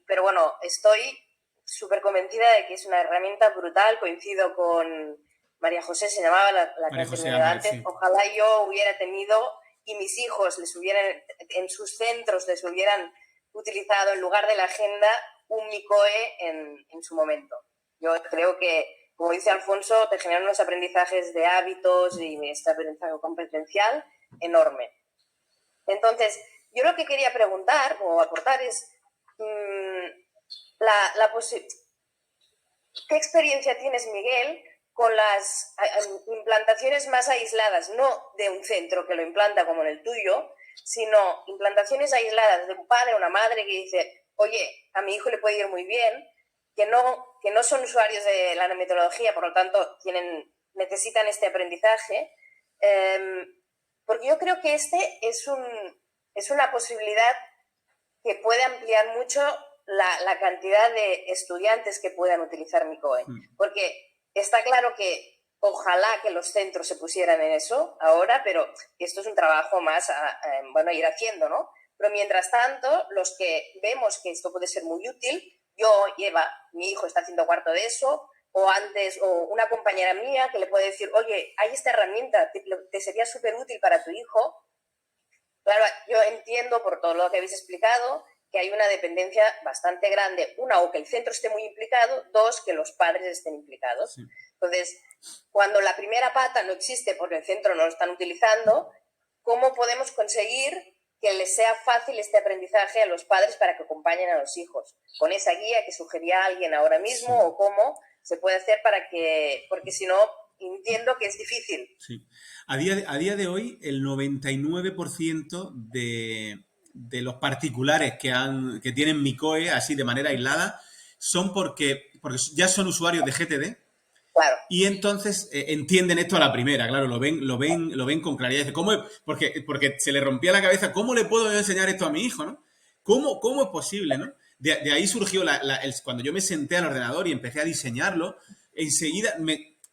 pero bueno, estoy súper convencida de que es una herramienta brutal. Coincido con María José, se llamaba la que ha terminado antes. Sí. Ojalá yo hubiera tenido y mis hijos en sus centros les hubieran utilizado en lugar de la agenda un MICOE en su momento. Yo creo que, como dice Alfonso, te generan unos aprendizajes de hábitos y este aprendizaje competencial enorme. Entonces, yo lo que quería preguntar o aportar es ¿qué experiencia tienes, Miguel, con las implantaciones más aisladas, no de un centro que lo implanta como en el tuyo, sino implantaciones aisladas de un padre o una madre que dice, oye, a mi hijo le puede ir muy bien, que no son usuarios de la metodología, por lo tanto necesitan este aprendizaje, porque yo creo que es una posibilidad que puede ampliar mucho la cantidad de estudiantes que puedan utilizar MICOE, porque está claro que ojalá que los centros se pusieran en eso ahora, pero esto es un trabajo más a ir haciendo, ¿no? Pero mientras tanto, los que vemos que esto puede ser muy útil, yo y Eva, mi hijo está haciendo cuarto de eso, o una compañera mía que le puede decir, oye, hay esta herramienta, te sería súper útil para tu hijo. Claro, yo entiendo por todo lo que habéis explicado que hay una dependencia bastante grande. Una, o que el centro esté muy implicado, 2, que los padres estén implicados. Sí. Entonces, cuando la primera pata no existe porque el centro no lo están utilizando, ¿cómo podemos conseguir que les sea fácil este aprendizaje a los padres para que acompañen a los hijos? Con esa guía que sugería alguien ahora mismo, sí. O cómo se puede hacer porque si no, entiendo que es difícil. Sí. A día de hoy, el 99% de los particulares que tienen MICOE así de manera aislada son porque ya son usuarios de GTD. Claro. Y entonces entienden esto a la primera, claro, lo ven con claridad. Porque se le rompía la cabeza, ¿cómo le puedo enseñar esto a mi hijo, no? ¿Cómo es posible, no? De ahí surgió cuando yo me senté al ordenador y empecé a diseñarlo, enseguida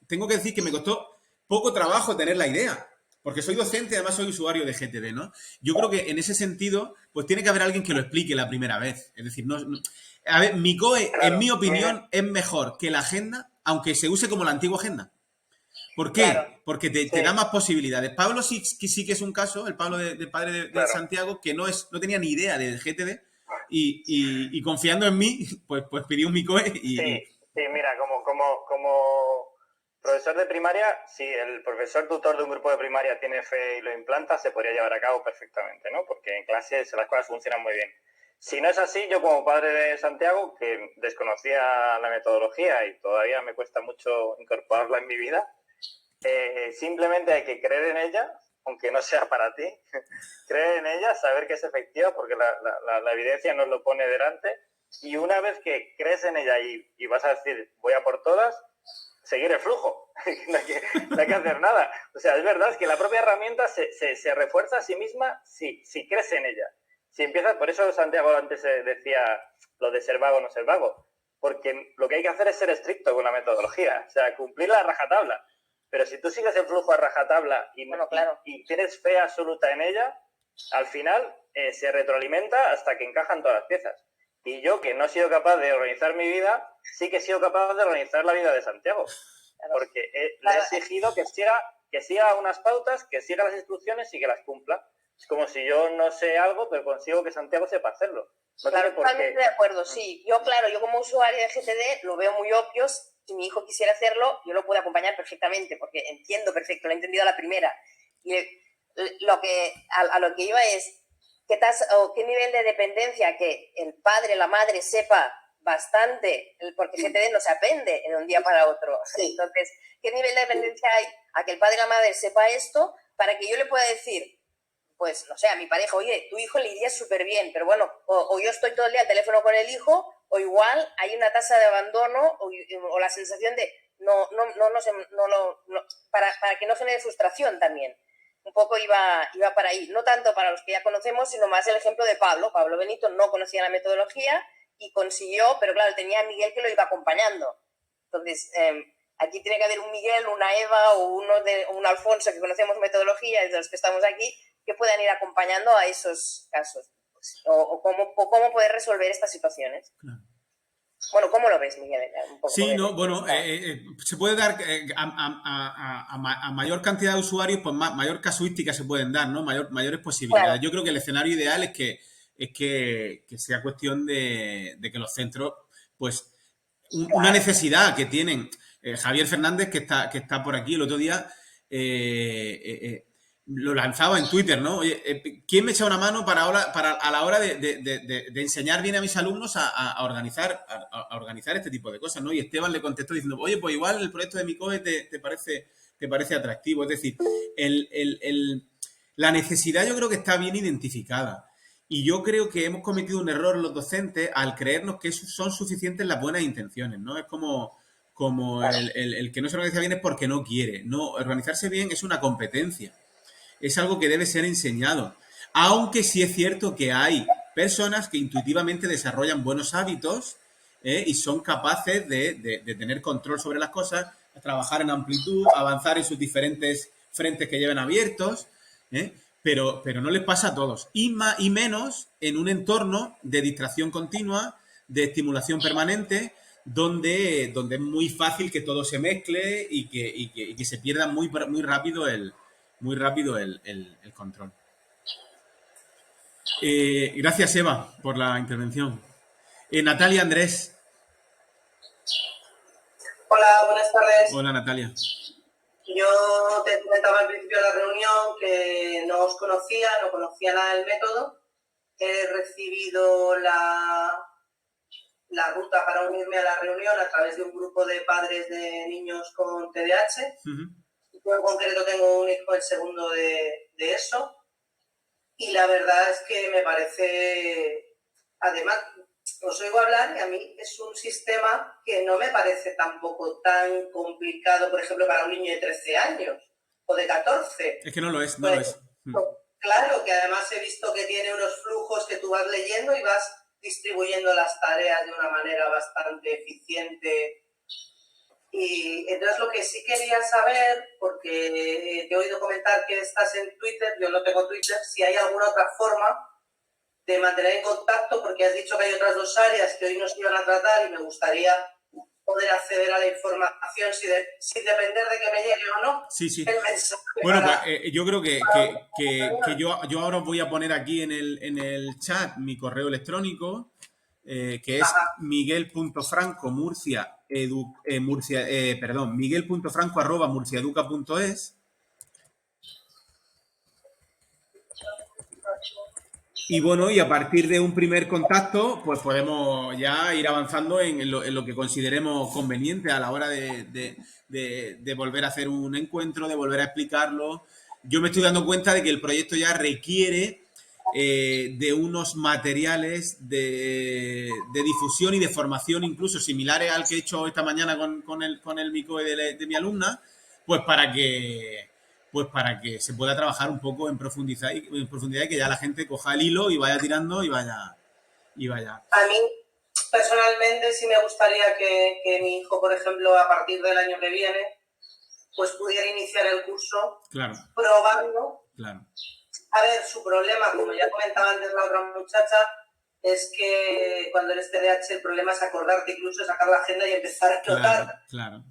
tengo que decir que me costó poco trabajo tener la idea, porque soy docente y además soy usuario de GTD, ¿no? Yo creo que en ese sentido, pues tiene que haber alguien que lo explique la primera vez. Es decir, a ver, MICOE, claro, en mi opinión, es mejor que la agenda, aunque se use como la antigua agenda. ¿Por qué? Claro. Porque te da más posibilidades. Pablo sí que es un caso, el Pablo del padre de claro. Santiago, que no tenía ni idea de GTD y confiando en mí, pues pidió un MICOE y... Sí, mira, como profesor de primaria, si el profesor tutor de un grupo de primaria tiene fe y lo implanta, se podría llevar a cabo perfectamente, ¿no? Porque en clases las cosas funcionan muy bien. Si no es así, yo como padre de Santiago, que desconocía la metodología y todavía me cuesta mucho incorporarla en mi vida, simplemente hay que creer en ella, aunque no sea para ti, creer en ella, saber que es efectiva, porque la evidencia nos lo pone delante, y una vez que crees en ella y vas a decir, voy a por todas, seguir el flujo, no hay que hacer nada. O sea, es verdad que la propia herramienta se refuerza a sí misma si crees en ella. Si empiezas, por eso Santiago antes decía lo de ser vago, no ser vago, porque lo que hay que hacer es ser estricto con la metodología, o sea, cumplir la rajatabla. Pero si tú sigues el flujo a rajatabla y tienes fe absoluta en ella, al final se retroalimenta hasta que encajan todas las piezas. Y yo, que no he sido capaz de organizar mi vida, sí que he sido capaz de organizar la vida de Santiago. Porque le he exigido que siga unas pautas, que siga las instrucciones y que las cumpla. Es como si yo no sé algo, pero consigo que Santiago sepa hacerlo. No Claro, tiene por qué. totalmente de acuerdo, sí. Yo, claro, yo como usuario de GTD lo veo muy obvio. Si mi hijo quisiera hacerlo, yo lo puedo acompañar perfectamente, porque entiendo perfecto, lo he entendido a la primera. Y a lo que iba es, ¿qué nivel de dependencia que el padre, la madre sepa bastante, porque GTD no se aprende de un día para otro. Sí. Entonces, ¿qué nivel de dependencia hay a que el padre y la madre sepa esto para que yo le pueda decir, pues, no sé, a mi pareja, oye, tu hijo le iría súper bien, pero bueno, o yo estoy todo el día al teléfono con el hijo, o igual hay una tasa de abandono o la sensación de para que no genere frustración también. Un poco iba para ahí, no tanto para los que ya conocemos, sino más el ejemplo de Pablo. Pablo Benito no conocía la metodología y consiguió, pero claro, tenía a Miguel que lo iba acompañando. Entonces, aquí tiene que haber un Miguel, una Eva o un Alfonso que conocemos metodología y de los que estamos aquí, que puedan ir acompañando a esos casos. O cómo poder resolver estas situaciones. Claro. Bueno, ¿cómo lo ves, Miguel? Sí, no, bueno, se puede dar a mayor cantidad de usuarios, pues mayor casuística se pueden dar, ¿no? Mayores posibilidades. Claro. Yo creo que el escenario ideal es que sea cuestión de que los centros, pues, una necesidad que tienen. Javier Fernández, que está por aquí el otro día, lo lanzaba en Twitter, ¿no? Oye, ¿quién me echa una mano a la hora de enseñar bien a mis alumnos a organizar este tipo de cosas, ¿no? Y Esteban le contestó diciendo, oye, pues igual el proyecto de Micoe te parece atractivo. Es decir, la necesidad yo creo que está bien identificada. Y yo creo que hemos cometido un error los docentes al creernos que son suficientes las buenas intenciones, ¿no? Es como el que no se organiza bien es porque no quiere. No, organizarse bien es una competencia. Es algo que debe ser enseñado. Aunque sí es cierto que hay personas que intuitivamente desarrollan buenos hábitos y son capaces de tener control sobre las cosas, trabajar en amplitud, avanzar en sus diferentes frentes que lleven abiertos, pero no les pasa a todos. Y menos en un entorno de distracción continua, de estimulación permanente, donde es muy fácil que todo se mezcle y que se pierda muy rápido el control. Gracias, Eva, por la intervención. Natalia Andrés. Hola, buenas tardes. Hola, Natalia. Yo te comentaba al principio de la reunión que no os conocía, no conocía nada del método. He recibido la ruta para unirme a la reunión a través de un grupo de padres de niños con TDAH. Yo en concreto tengo un hijo en segundo de ESO y la verdad es que me parece, además, os oigo hablar y a mí es un sistema que no me parece tampoco tan complicado, por ejemplo, para un niño de 13 años o de 14. Es que no lo es, no lo es. Claro, que además he visto que tiene unos flujos que tú vas leyendo y vas distribuyendo las tareas de una manera bastante eficiente. Y entonces lo que sí quería saber, porque te he oído comentar que estás en Twitter, yo no tengo Twitter, si hay alguna otra forma de mantener en contacto, porque has dicho que hay otras dos áreas que hoy nos iban a tratar y me gustaría poder acceder a la información sin depender de que me llegue o no. Sí. El mensaje. Bueno, pues yo creo que yo ahora os voy a poner aquí en el chat mi correo electrónico, que es miguel.franco@murciaeduca.es. Y bueno, y a partir de un primer contacto, pues podemos ya ir avanzando en lo que consideremos conveniente a la hora de volver a hacer un encuentro, de volver a explicarlo. Yo me estoy dando cuenta de que el proyecto ya requiere de unos materiales de difusión y de formación, incluso similares al que he hecho esta mañana con el Micoe de mi alumna, pues para que se pueda trabajar un poco en profundidad y que ya la gente coja el hilo y vaya tirando y vaya. A mí, personalmente, sí me gustaría que mi hijo, por ejemplo, a partir del año que viene, pues pudiera iniciar el curso probando. Claro. A ver, su problema, como ya comentaba antes la otra muchacha, es que cuando eres TDAH el problema es acordarte, incluso sacar la agenda y empezar a anotar. Claro.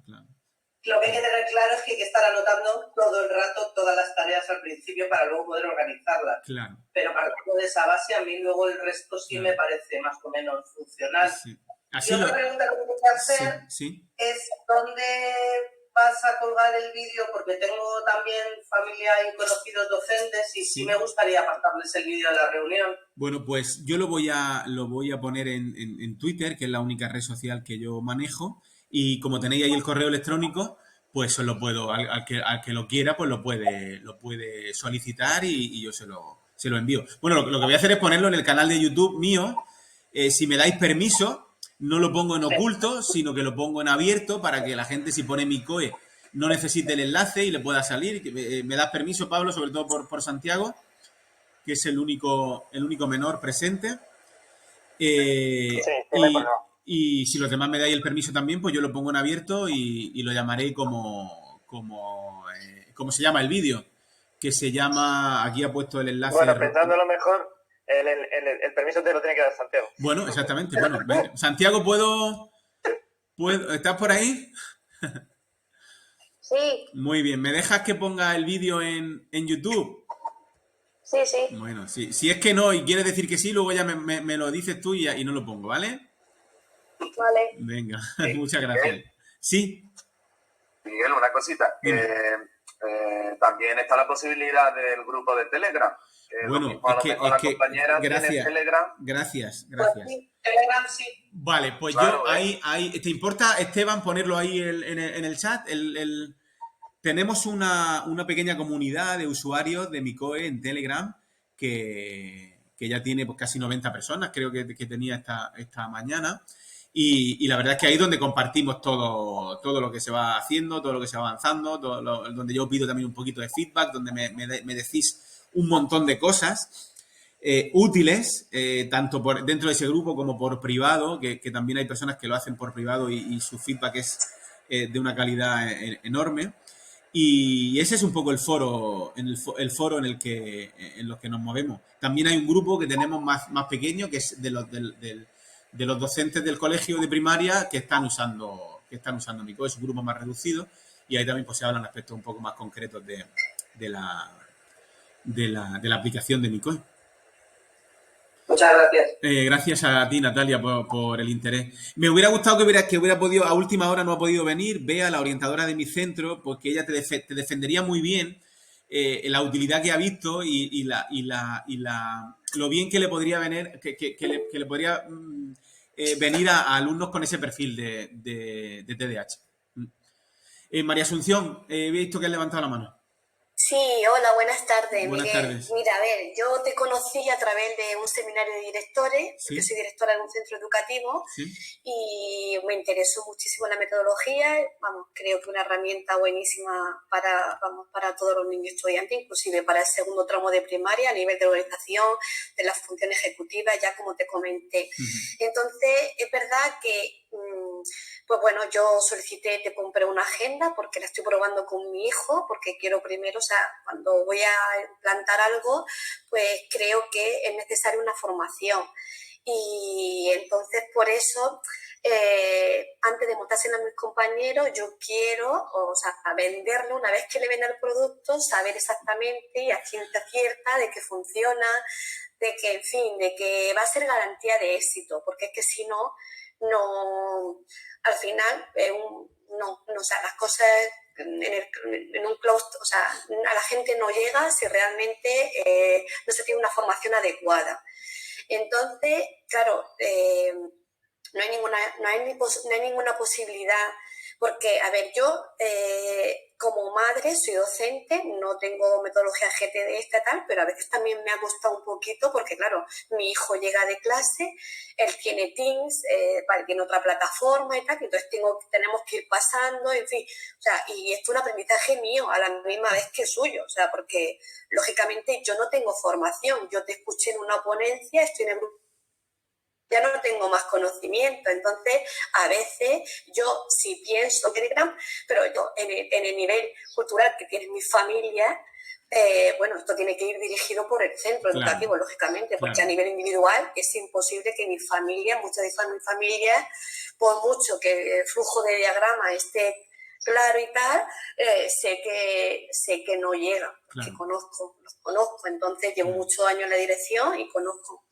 Lo que hay que tener claro es que hay que estar anotando todo el rato todas las tareas al principio para luego poder organizarlas. Claro. Pero partiendo de esa base, a mí luego el resto sí me parece más o menos funcional. Sí. Y otra pregunta que me que hacer es ¿dónde vas a colgar el vídeo? Porque tengo también familia y conocidos docentes y sí me gustaría pasarles el vídeo de la reunión. Bueno, pues yo lo voy a poner en Twitter, que es la única red social que yo manejo. Y como tenéis ahí el correo electrónico, pues os lo puedo, al que lo quiera, pues lo puede solicitar y yo se lo envío. Bueno, lo que voy a hacer es ponerlo en el canal de YouTube mío. Si me dais permiso, no lo pongo en oculto, sino que lo pongo en abierto para que la gente, si pone Micoe, no necesite el enlace y le pueda salir. ¿Me das permiso, Pablo, sobre todo por Santiago, que es el único menor presente? Y si los demás me dais el permiso también, pues yo lo pongo en abierto y lo llamaré ¿cómo se llama el vídeo? Que se llama, aquí ha puesto el enlace. Bueno, pensándolo mejor, el permiso te lo tiene que dar Santiago. Bueno, exactamente. Bueno, venga. Santiago, ¿puedo? ¿Estás por ahí? Sí. Muy bien. ¿Me dejas que ponga el vídeo en YouTube? Sí. Bueno, sí. Si es que no y quieres decir que sí, luego ya me lo dices tú y no lo pongo, ¿vale? Vale. Venga, muchas gracias. Sí. Miguel, una cosita. También está la posibilidad del grupo de Telegram. Bueno, es que gracias. Telegram. Gracias. Telegram sí. Vale, pues claro, yo ahí, ¿te importa, Esteban, ponerlo ahí en el chat? Tenemos una pequeña comunidad de usuarios de Micoe en Telegram que ya tiene pues, casi 90 personas, creo que tenía esta mañana. Y la verdad es que ahí es donde compartimos todo lo que se va haciendo, todo lo que se va avanzando, donde yo pido también un poquito de feedback, donde me decís un montón de cosas útiles, tanto dentro de ese grupo como por privado, que también hay personas que lo hacen por privado y su feedback es de una calidad enorme. Y ese es un poco el foro en los que nos movemos. También hay un grupo que tenemos más pequeño, que es de los docentes del colegio de primaria que están usando Micoe, es un grupo más reducido y ahí también pues, se hablan aspectos un poco más concretos de la aplicación de Micoe. Muchas gracias. Gracias a ti, Natalia, por el interés. Me hubiera gustado que hubiera podido, a última hora no ha podido venir, Bea, la orientadora de mi centro, porque ella te defendería muy bien la utilidad que ha visto y lo bien que le podría venir, que le podría venir a alumnos con ese perfil de TDAH. María Asunción, he visto que has levantado la mano. Sí, hola, buenas tardes, Buenas Miguel. tardes. Mira, a ver, yo te conocí a través de un seminario de directores, Sí. porque soy directora de un centro educativo, Sí. y me interesó muchísimo la metodología. Vamos, creo que una herramienta buenísima para todos los niños estudiantes, inclusive para el segundo tramo de primaria, a nivel de organización, de las funciones ejecutivas, ya como te comenté. Entonces, es verdad que pues bueno, yo te compré una agenda porque la estoy probando con mi hijo, porque quiero primero, o sea, cuando voy a implantar algo, pues creo que es necesaria una formación. Y entonces, por eso, antes de montárselo a mis compañeros, yo quiero, o sea, venderlo, una vez que le venda el producto, saber exactamente y a ciencia cierta de que funciona, de que, en fin, de que va a ser garantía de éxito, porque es que si no, al final, o sea, las cosas en un claustro, o sea, a la gente no llega si realmente no se tiene una formación adecuada. Entonces, claro, no hay ninguna posibilidad, porque, a ver, yo como madre soy docente, no tengo metodología GTD esta tal, pero a veces también me ha costado un poquito porque, claro, mi hijo llega de clase, él tiene Teams, tiene otra plataforma y tal, entonces tenemos que ir pasando, en fin, o sea, y esto es un aprendizaje mío a la misma vez que suyo, o sea, porque, lógicamente, yo no tengo formación, yo te escuché en una ponencia, estoy en el grupo, ya no tengo más conocimiento. Entonces, a veces yo sí pienso en Telegram, pero yo en el nivel cultural que tiene mi familia, bueno, esto tiene que ir dirigido por el centro educativo, lógicamente, porque a nivel individual es imposible que mi familia, muchas de mis familias, por mucho que el flujo de diagrama esté claro y tal, sé que no llega, que los conozco, entonces llevo muchos años en la dirección y conozco.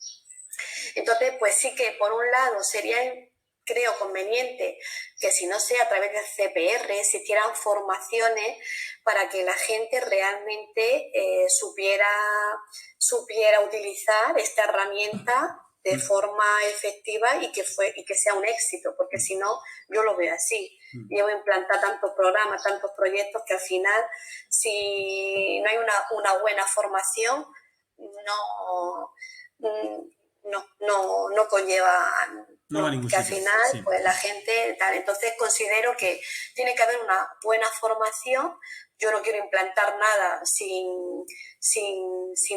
Entonces, pues sí que por un lado sería, creo, conveniente que si no sea a través del CPR existieran formaciones para que la gente realmente supiera utilizar esta herramienta de forma efectiva y que sea un éxito, porque si no, yo lo veo así. Llevo implantar tantos programas, tantos proyectos que al final, si no hay una buena formación, no conlleva que al final pues la gente tal. Entonces considero que tiene que haber una buena formación. Yo no quiero implantar nada sin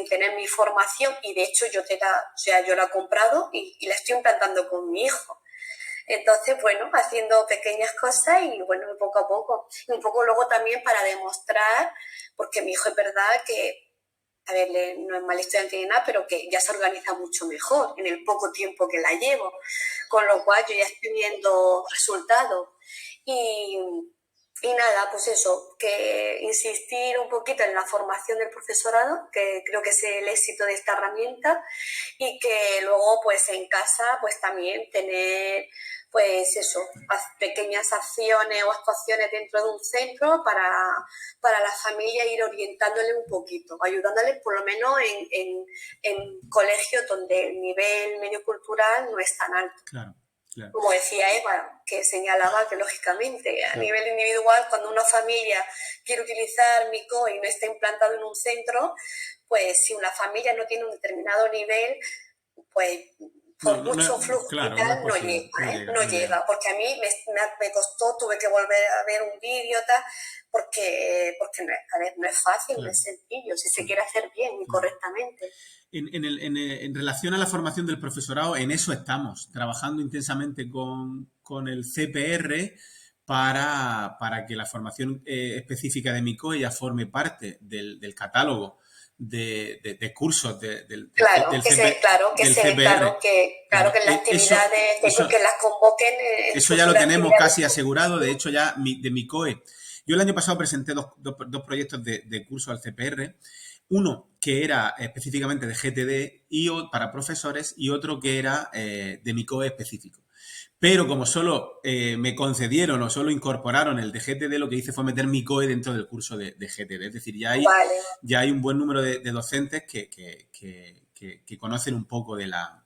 tener mi formación, y de hecho yo la he comprado y la estoy implantando con mi hijo. Entonces, bueno, haciendo pequeñas cosas y bueno, poco a poco. Y un poco luego también para demostrar, porque mi hijo es verdad que, a ver, no es mal estudiante ni nada, pero que ya se organiza mucho mejor en el poco tiempo que la llevo, con lo cual yo ya estoy viendo resultados. Y nada, pues eso, que insistir un poquito en la formación del profesorado, que creo que es el éxito de esta herramienta, y que luego pues en casa pues también tener pues eso, pequeñas acciones o actuaciones dentro de un centro para la familia, ir orientándole un poquito, ayudándoles por lo menos en colegios donde el nivel mediocultural no es tan alto. Claro. Como decía Eva, que señalaba que lógicamente a nivel individual, cuando una familia quiere utilizar MICOE y no está implantado en un centro, pues si una familia no tiene un determinado nivel, pues por mucho flujo y tal, no llega. Porque a mí me costó, tuve que volver a ver un vídeo, tal, porque no es fácil, no es sencillo, si se quiere hacer bien y correctamente. En relación a la formación del profesorado, en eso estamos, trabajando intensamente con el CPR para que la formación específica de MICOE ya forme parte del catálogo de cursos del CPR. Que en las actividades que las convoquen. Eso ya lo tenemos casi asegurado, de hecho ya de MICOE. Yo el año pasado presenté dos proyectos de curso al CPR. Uno que era específicamente de GTD para profesores y otro que era de MICOE específico. Pero como solo me concedieron o solo incorporaron el de GTD, lo que hice fue meter MICOE dentro del curso de GTD. Es decir, ya hay un buen número de docentes que conocen un poco de la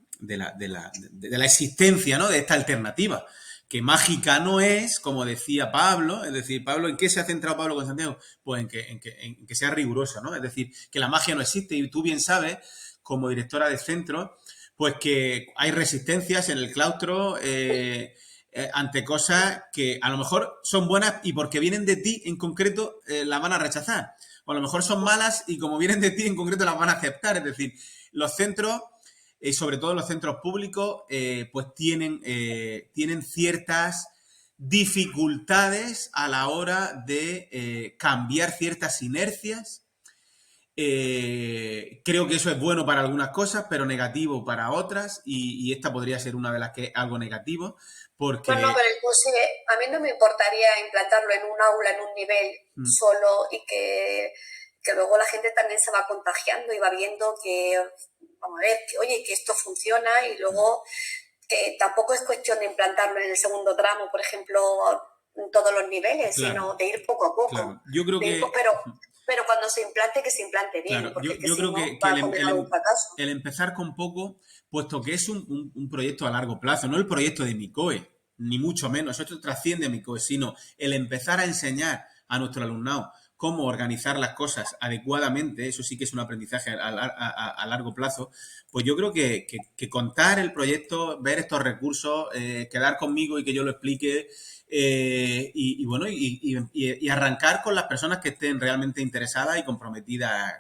existencia, ¿no?, de esta alternativa. Que mágica no es, como decía Pablo, es decir, Pablo, ¿en qué se ha centrado Pablo con Santiago? Pues en que sea riguroso, ¿no? Es decir, que la magia no existe y tú bien sabes, como directora de centro, pues que hay resistencias en el claustro ante cosas que a lo mejor son buenas y porque vienen de ti en concreto las van a rechazar. O a lo mejor son malas y como vienen de ti en concreto las van a aceptar. Es decir, los centros... sobre todo los centros públicos, pues tienen ciertas dificultades a la hora de cambiar ciertas inercias. Creo que eso es bueno para algunas cosas, pero negativo para otras, y esta podría ser una de las que es algo negativo, porque... Bueno, pero inclusive a mí no me importaría implantarlo en un aula, en un nivel solo, y que luego la gente también se va contagiando y va viendo que... Vamos a ver, que esto funciona, y luego tampoco es cuestión de implantarlo en el segundo tramo, por ejemplo, en todos los niveles, sino de ir poco a poco. Claro. Yo creo que... Pero cuando se implante, que se implante bien. Claro, porque yo creo que el empezar con poco, puesto que es un proyecto a largo plazo, no el proyecto de MICOE, ni mucho menos, esto trasciende a MICOE, sino el empezar a enseñar a nuestro alumnado cómo organizar las cosas adecuadamente, eso sí que es un aprendizaje a largo plazo, pues yo creo que contar el proyecto, ver estos recursos, quedar conmigo y que yo lo explique, y arrancar con las personas que estén realmente interesadas y comprometidas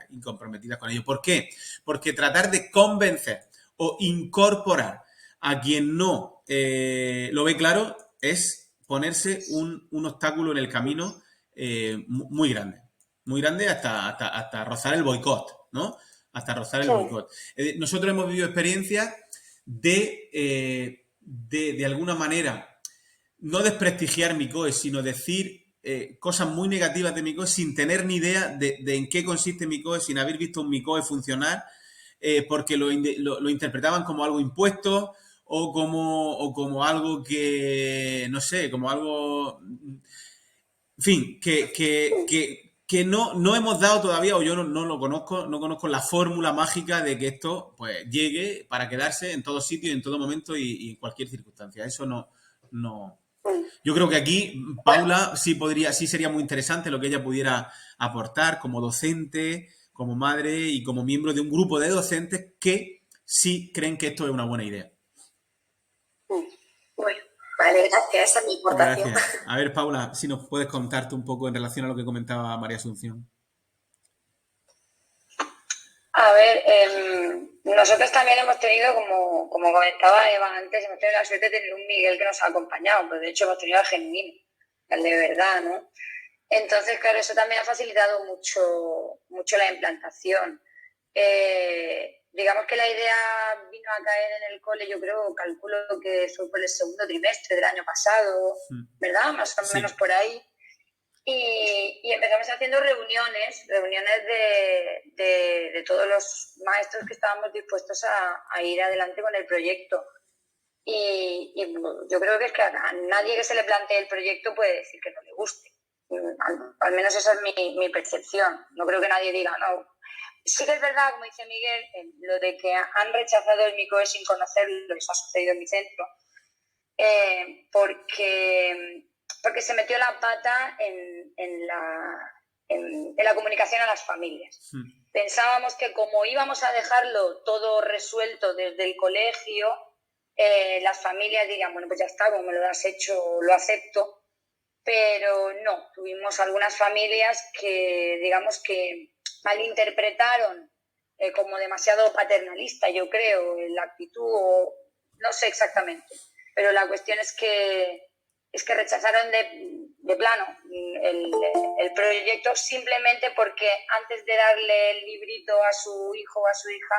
con ello. ¿Por qué? Porque tratar de convencer o incorporar a quien no lo ve claro es ponerse un obstáculo en el camino muy grande. muy grande hasta rozar el boicot, ¿no? Hasta rozar el boicot. Nosotros hemos vivido experiencias de alguna manera, no desprestigiar Micoe, sino decir cosas muy negativas de Micoe sin tener ni idea de en qué consiste Micoe, sin haber visto un Micoe funcionar, porque lo interpretaban como algo impuesto o como algo que, no sé, como algo... En fin, que no hemos dado todavía, o yo no lo conozco, no conozco la fórmula mágica de que esto pues llegue para quedarse en todo sitio, en todo momento y en cualquier circunstancia. Eso no. Yo creo que aquí Paula sí sería muy interesante lo que ella pudiera aportar como docente, como madre y como miembro de un grupo de docentes que sí creen que esto es una buena idea. Bueno, vale, gracias. Esa es mi aportación. Gracias. A ver, Paula, si nos puedes contarte un poco en relación a lo que comentaba María Asunción. A ver, nosotros también hemos tenido, como comentaba Eva antes, hemos tenido la suerte de tener un Miguel que nos ha acompañado, pero de hecho hemos tenido al genuino, al de verdad, ¿no? Entonces, claro, eso también ha facilitado mucho la implantación. Digamos que la idea vino a caer en el cole, yo calculo que fue por el segundo trimestre del año pasado, ¿verdad? Más o menos por ahí. Y empezamos haciendo reuniones de todos los maestros que estábamos dispuestos a ir adelante con el proyecto. Y yo creo que es que a nadie que se le plantee el proyecto puede decir que no le guste. Al menos esa es mi percepción. No creo que nadie diga, no. Sí que es verdad, como dice Miguel, lo de que han rechazado el Micoe sin conocerlo, eso ha sucedido en mi centro, porque se metió la pata en la comunicación a las familias. Pensábamos que como íbamos a dejarlo todo resuelto desde el colegio, las familias dirían, bueno, pues ya está, como me lo has hecho, lo acepto. Pero no, tuvimos algunas familias que, digamos que malinterpretaron como demasiado paternalista, yo creo, la actitud, o no sé exactamente. Pero la cuestión es que rechazaron de plano el proyecto simplemente porque antes de darle el librito a su hijo o a su hija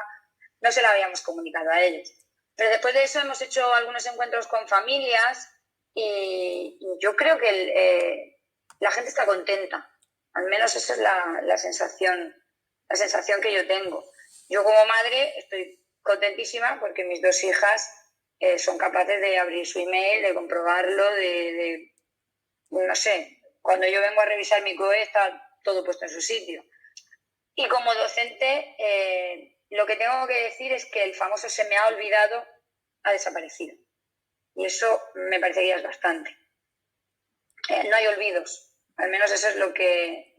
no se lo habíamos comunicado a ellos. Pero después de eso hemos hecho algunos encuentros con familias y yo creo que la gente está contenta. Al menos esa es la sensación que yo tengo. Yo como madre estoy contentísima porque mis dos hijas son capaces de abrir su email, de comprobarlo, no sé, cuando yo vengo a revisar mi COE está todo puesto en su sitio. Y como docente, lo que tengo que decir es que el famoso se me ha olvidado ha desaparecido. Y eso me parece que ya es bastante. No hay olvidos, al menos eso es lo que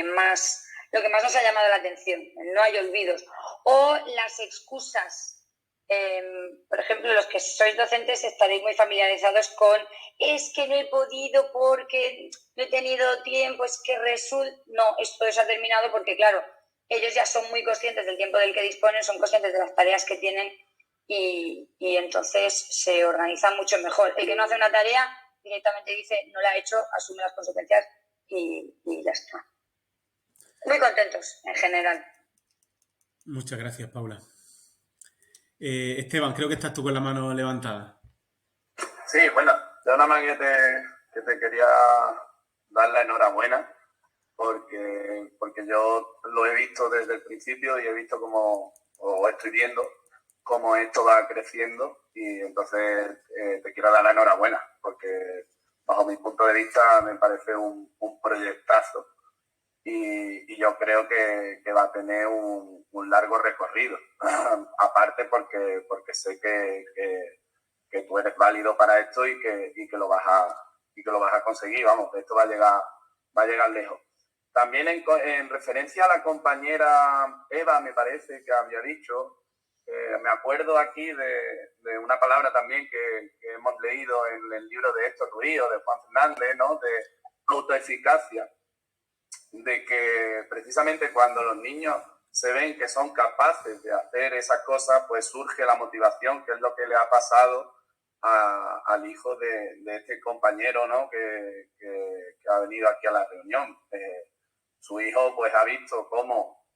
más nos ha llamado la atención. No hay olvidos. O las excusas. Por ejemplo, los que sois docentes estaréis muy familiarizados con es que no he podido porque no he tenido tiempo, es que resulta... No, esto se ha terminado porque, claro, ellos ya son muy conscientes del tiempo del que disponen, son conscientes de las tareas que tienen y entonces se organizan mucho mejor. El que no hace una tarea directamente dice no la ha hecho, asume las consecuencias y ya está. Muy contentos en general. Muchas gracias, Paula. Esteban, creo que estás tú con la mano levantada. Sí, bueno, yo nada más que te quería dar la enhorabuena porque yo lo he visto desde el principio y he visto o estoy viendo cómo esto va creciendo y entonces te quiero dar la enhorabuena porque bajo mi punto de vista me parece un proyectazo y yo creo que va a tener un largo recorrido. Aparte porque sé que tú eres válido para esto y que lo vas a conseguir. Vamos, esto va a llegar lejos. También en referencia a la compañera Eva, me parece que había dicho, me acuerdo aquí de una palabra también que hemos leído en el libro de Héctor Ruiz o de Juan Fernández, ¿no? De autoeficacia, de que precisamente cuando los niños se ven que son capaces de hacer esas cosas, pues surge la motivación, que es lo que le ha pasado al hijo de este compañero, ¿no? que ha venido aquí a la reunión. su hijo pues ha visto cómo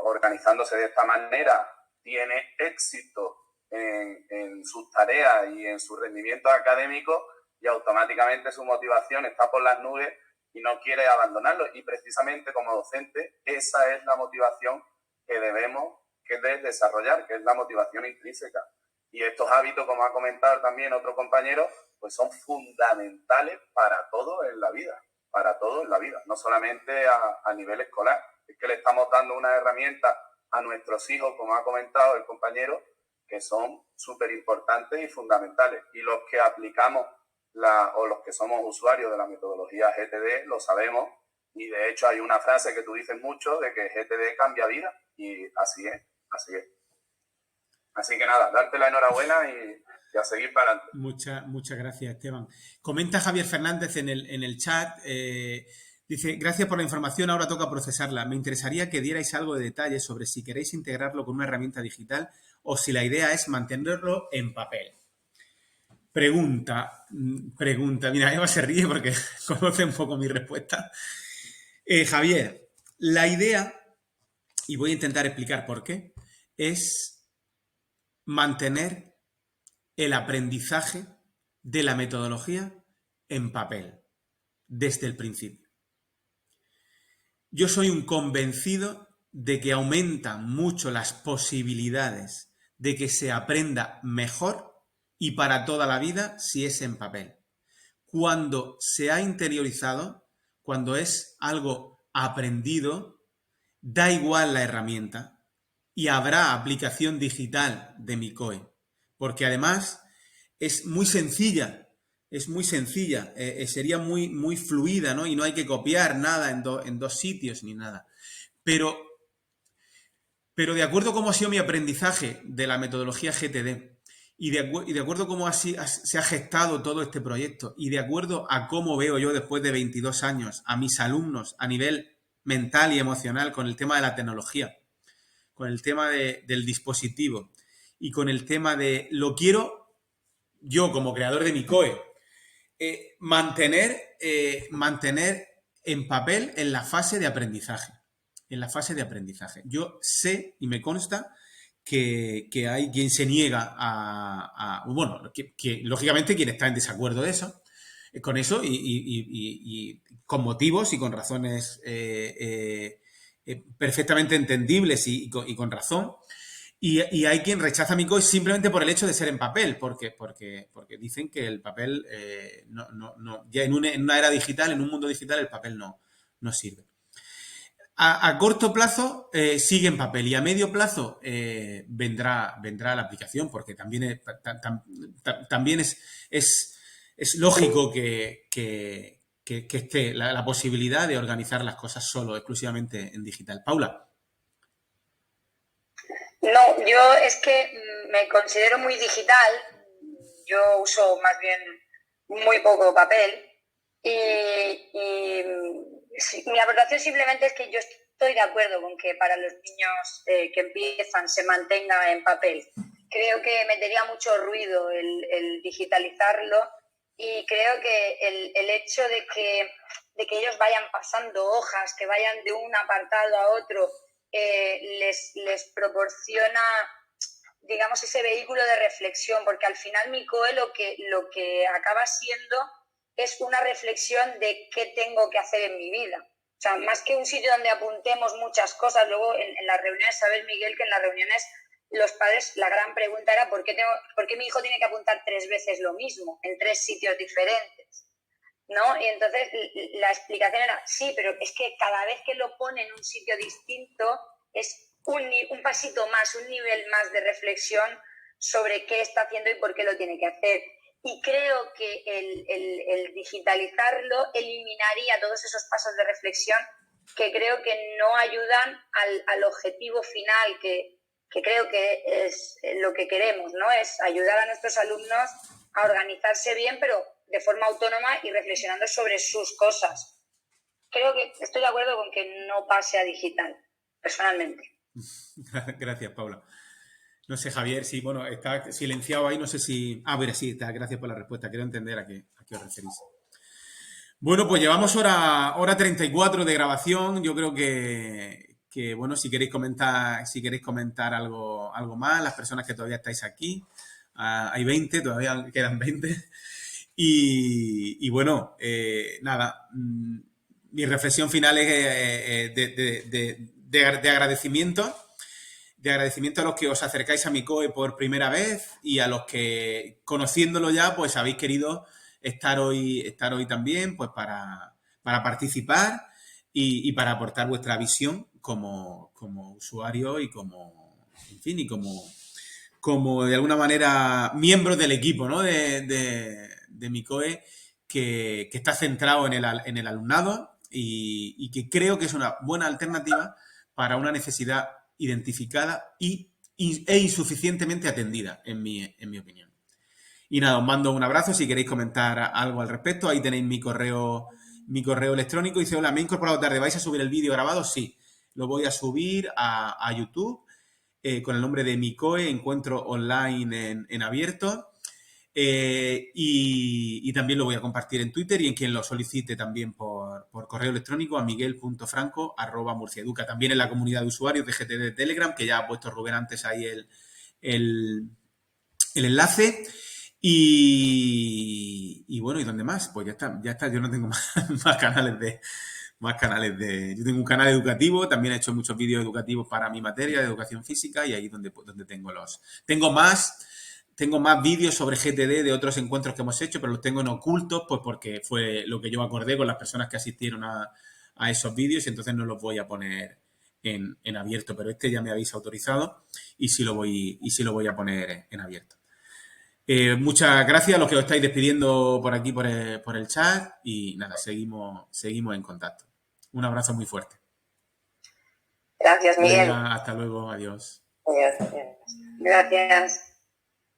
organizándose de esta manera tiene éxito en sus tareas y en sus rendimientos académicos, y automáticamente su motivación está por las nubes y no quiere abandonarlo. Y precisamente como docente, esa es la motivación que debemos desarrollar, que es la motivación intrínseca. Y estos hábitos, como ha comentado también otro compañero, pues son fundamentales para todo en la vida, no solamente a nivel escolar. Es que le estamos dando una herramienta a nuestros hijos, como ha comentado el compañero, que son súper importantes y fundamentales. Y los que aplicamos o los que somos usuarios de la metodología GTD lo sabemos, y de hecho hay una frase que tú dices mucho de que GTD cambia vida, y así es. Así que nada, darte la enhorabuena y a seguir para adelante. Muchas gracias, Esteban. Comenta Javier Fernández en el chat, dice, gracias por la información, ahora toca procesarla. Me interesaría que dierais algo de detalle sobre si queréis integrarlo con una herramienta digital o si la idea es mantenerlo en papel. Pregunta. Mira, Eva se ríe porque conoce un poco mi respuesta. Javier, la idea, y voy a intentar explicar por qué, es mantener el aprendizaje de la metodología en papel, desde el principio. Yo soy un convencido de que aumentan mucho las posibilidades de que se aprenda mejor y para toda la vida si es en papel. Cuando se ha interiorizado, cuando es algo aprendido, da igual la herramienta y habrá aplicación digital de MICOE, porque además es muy sencilla, sería muy fluida, ¿no? Y no hay que copiar nada en dos sitios ni nada. Pero de acuerdo a cómo ha sido mi aprendizaje de la metodología GTD y de acuerdo a cómo se ha gestado todo este proyecto y de acuerdo a cómo veo yo después de 22 años a mis alumnos a nivel mental y emocional con el tema de la tecnología, con el tema del dispositivo y con el tema de lo quiero yo como creador de MICOE, mantener en papel en la fase de aprendizaje. Yo sé y me consta que hay quien se niega que lógicamente quien está en desacuerdo con eso y con motivos y con razones perfectamente entendible y con razón. Y hay quien rechaza MICOE simplemente por el hecho de ser en papel, porque dicen que el papel ya en una era digital, en un mundo digital, el papel no sirve. A corto plazo sigue en papel y a medio plazo vendrá la aplicación, porque también es lógico que esté la posibilidad de organizar las cosas solo, exclusivamente en digital. Paula. No, yo es que me considero muy digital, yo uso más bien muy poco papel y mi aportación simplemente es que yo estoy de acuerdo con que para los niños que empiezan se mantenga en papel. Creo que metería mucho ruido el digitalizarlo y creo que el hecho de que ellos vayan pasando hojas, que vayan de un apartado a otro, les proporciona, digamos, ese vehículo de reflexión, porque al final MICOE lo que acaba siendo es una reflexión de qué tengo que hacer en mi vida. O sea, más que un sitio donde apuntemos muchas cosas, luego en las reuniones, sabes, Miguel, que en las reuniones los padres, la gran pregunta era ¿por qué mi hijo tiene que apuntar 3 veces lo mismo en 3 sitios diferentes? ¿No? Y entonces la explicación era, sí, pero es que cada vez que lo pone en un sitio distinto es un pasito más, un nivel más de reflexión sobre qué está haciendo y por qué lo tiene que hacer. Y creo que el digitalizarlo eliminaría todos esos pasos de reflexión que creo que no ayudan al objetivo final, que creo que es lo que queremos, ¿no? Es ayudar a nuestros alumnos a organizarse bien, pero de forma autónoma y reflexionando sobre sus cosas. Creo que estoy de acuerdo con que no pase a digital, personalmente. Gracias, Paula. No sé, Javier, si está silenciado ahí, no sé si... bueno, sí, está, gracias por la respuesta. Quiero entender a qué os referís. Bueno, pues llevamos hora 34 de grabación. Yo creo bueno, si queréis comentar algo más, las personas que todavía estáis aquí, hay 20, todavía quedan 20. Y bueno, nada, mi reflexión final es de agradecimiento. De agradecimiento a los que os acercáis a MICOE por primera vez y a los que, conociéndolo ya, pues habéis querido estar hoy también, pues para participar y para aportar vuestra visión como usuario y en fin, y como de alguna manera miembros del equipo, ¿no? de MICOE que está centrado en el alumnado y que creo que es una buena alternativa para una necesidad identificada e insuficientemente atendida, en mi opinión. Y nada, os mando un abrazo. Si queréis comentar algo al respecto, ahí tenéis mi correo electrónico. Dice, hola, me he incorporado tarde, ¿vais a subir el vídeo grabado? Sí, lo voy a subir a YouTube con el nombre de MICOE, Encuentro Online en Abierto. Y también lo voy a compartir en Twitter y en quien lo solicite también por correo electrónico a miguel.franco@murciaeduca. También en la comunidad de usuarios de GTD de Telegram, que ya ha puesto Rubén antes ahí el enlace. Y bueno, ¿y dónde más? Pues ya está, yo no tengo más canales yo tengo un canal educativo, también he hecho muchos vídeos educativos para mi materia de educación física y ahí donde tengo más vídeos sobre GTD de otros encuentros que hemos hecho, pero los tengo en ocultos, pues porque fue lo que yo acordé con las personas que asistieron a esos vídeos y entonces no los voy a poner en abierto, pero este ya me habéis autorizado y sí lo voy a poner en abierto. Muchas gracias a los que os estáis despidiendo por aquí, por el chat y nada, seguimos en contacto. Un abrazo muy fuerte. Gracias, Miguel. Hasta luego, adiós. Adiós. Gracias.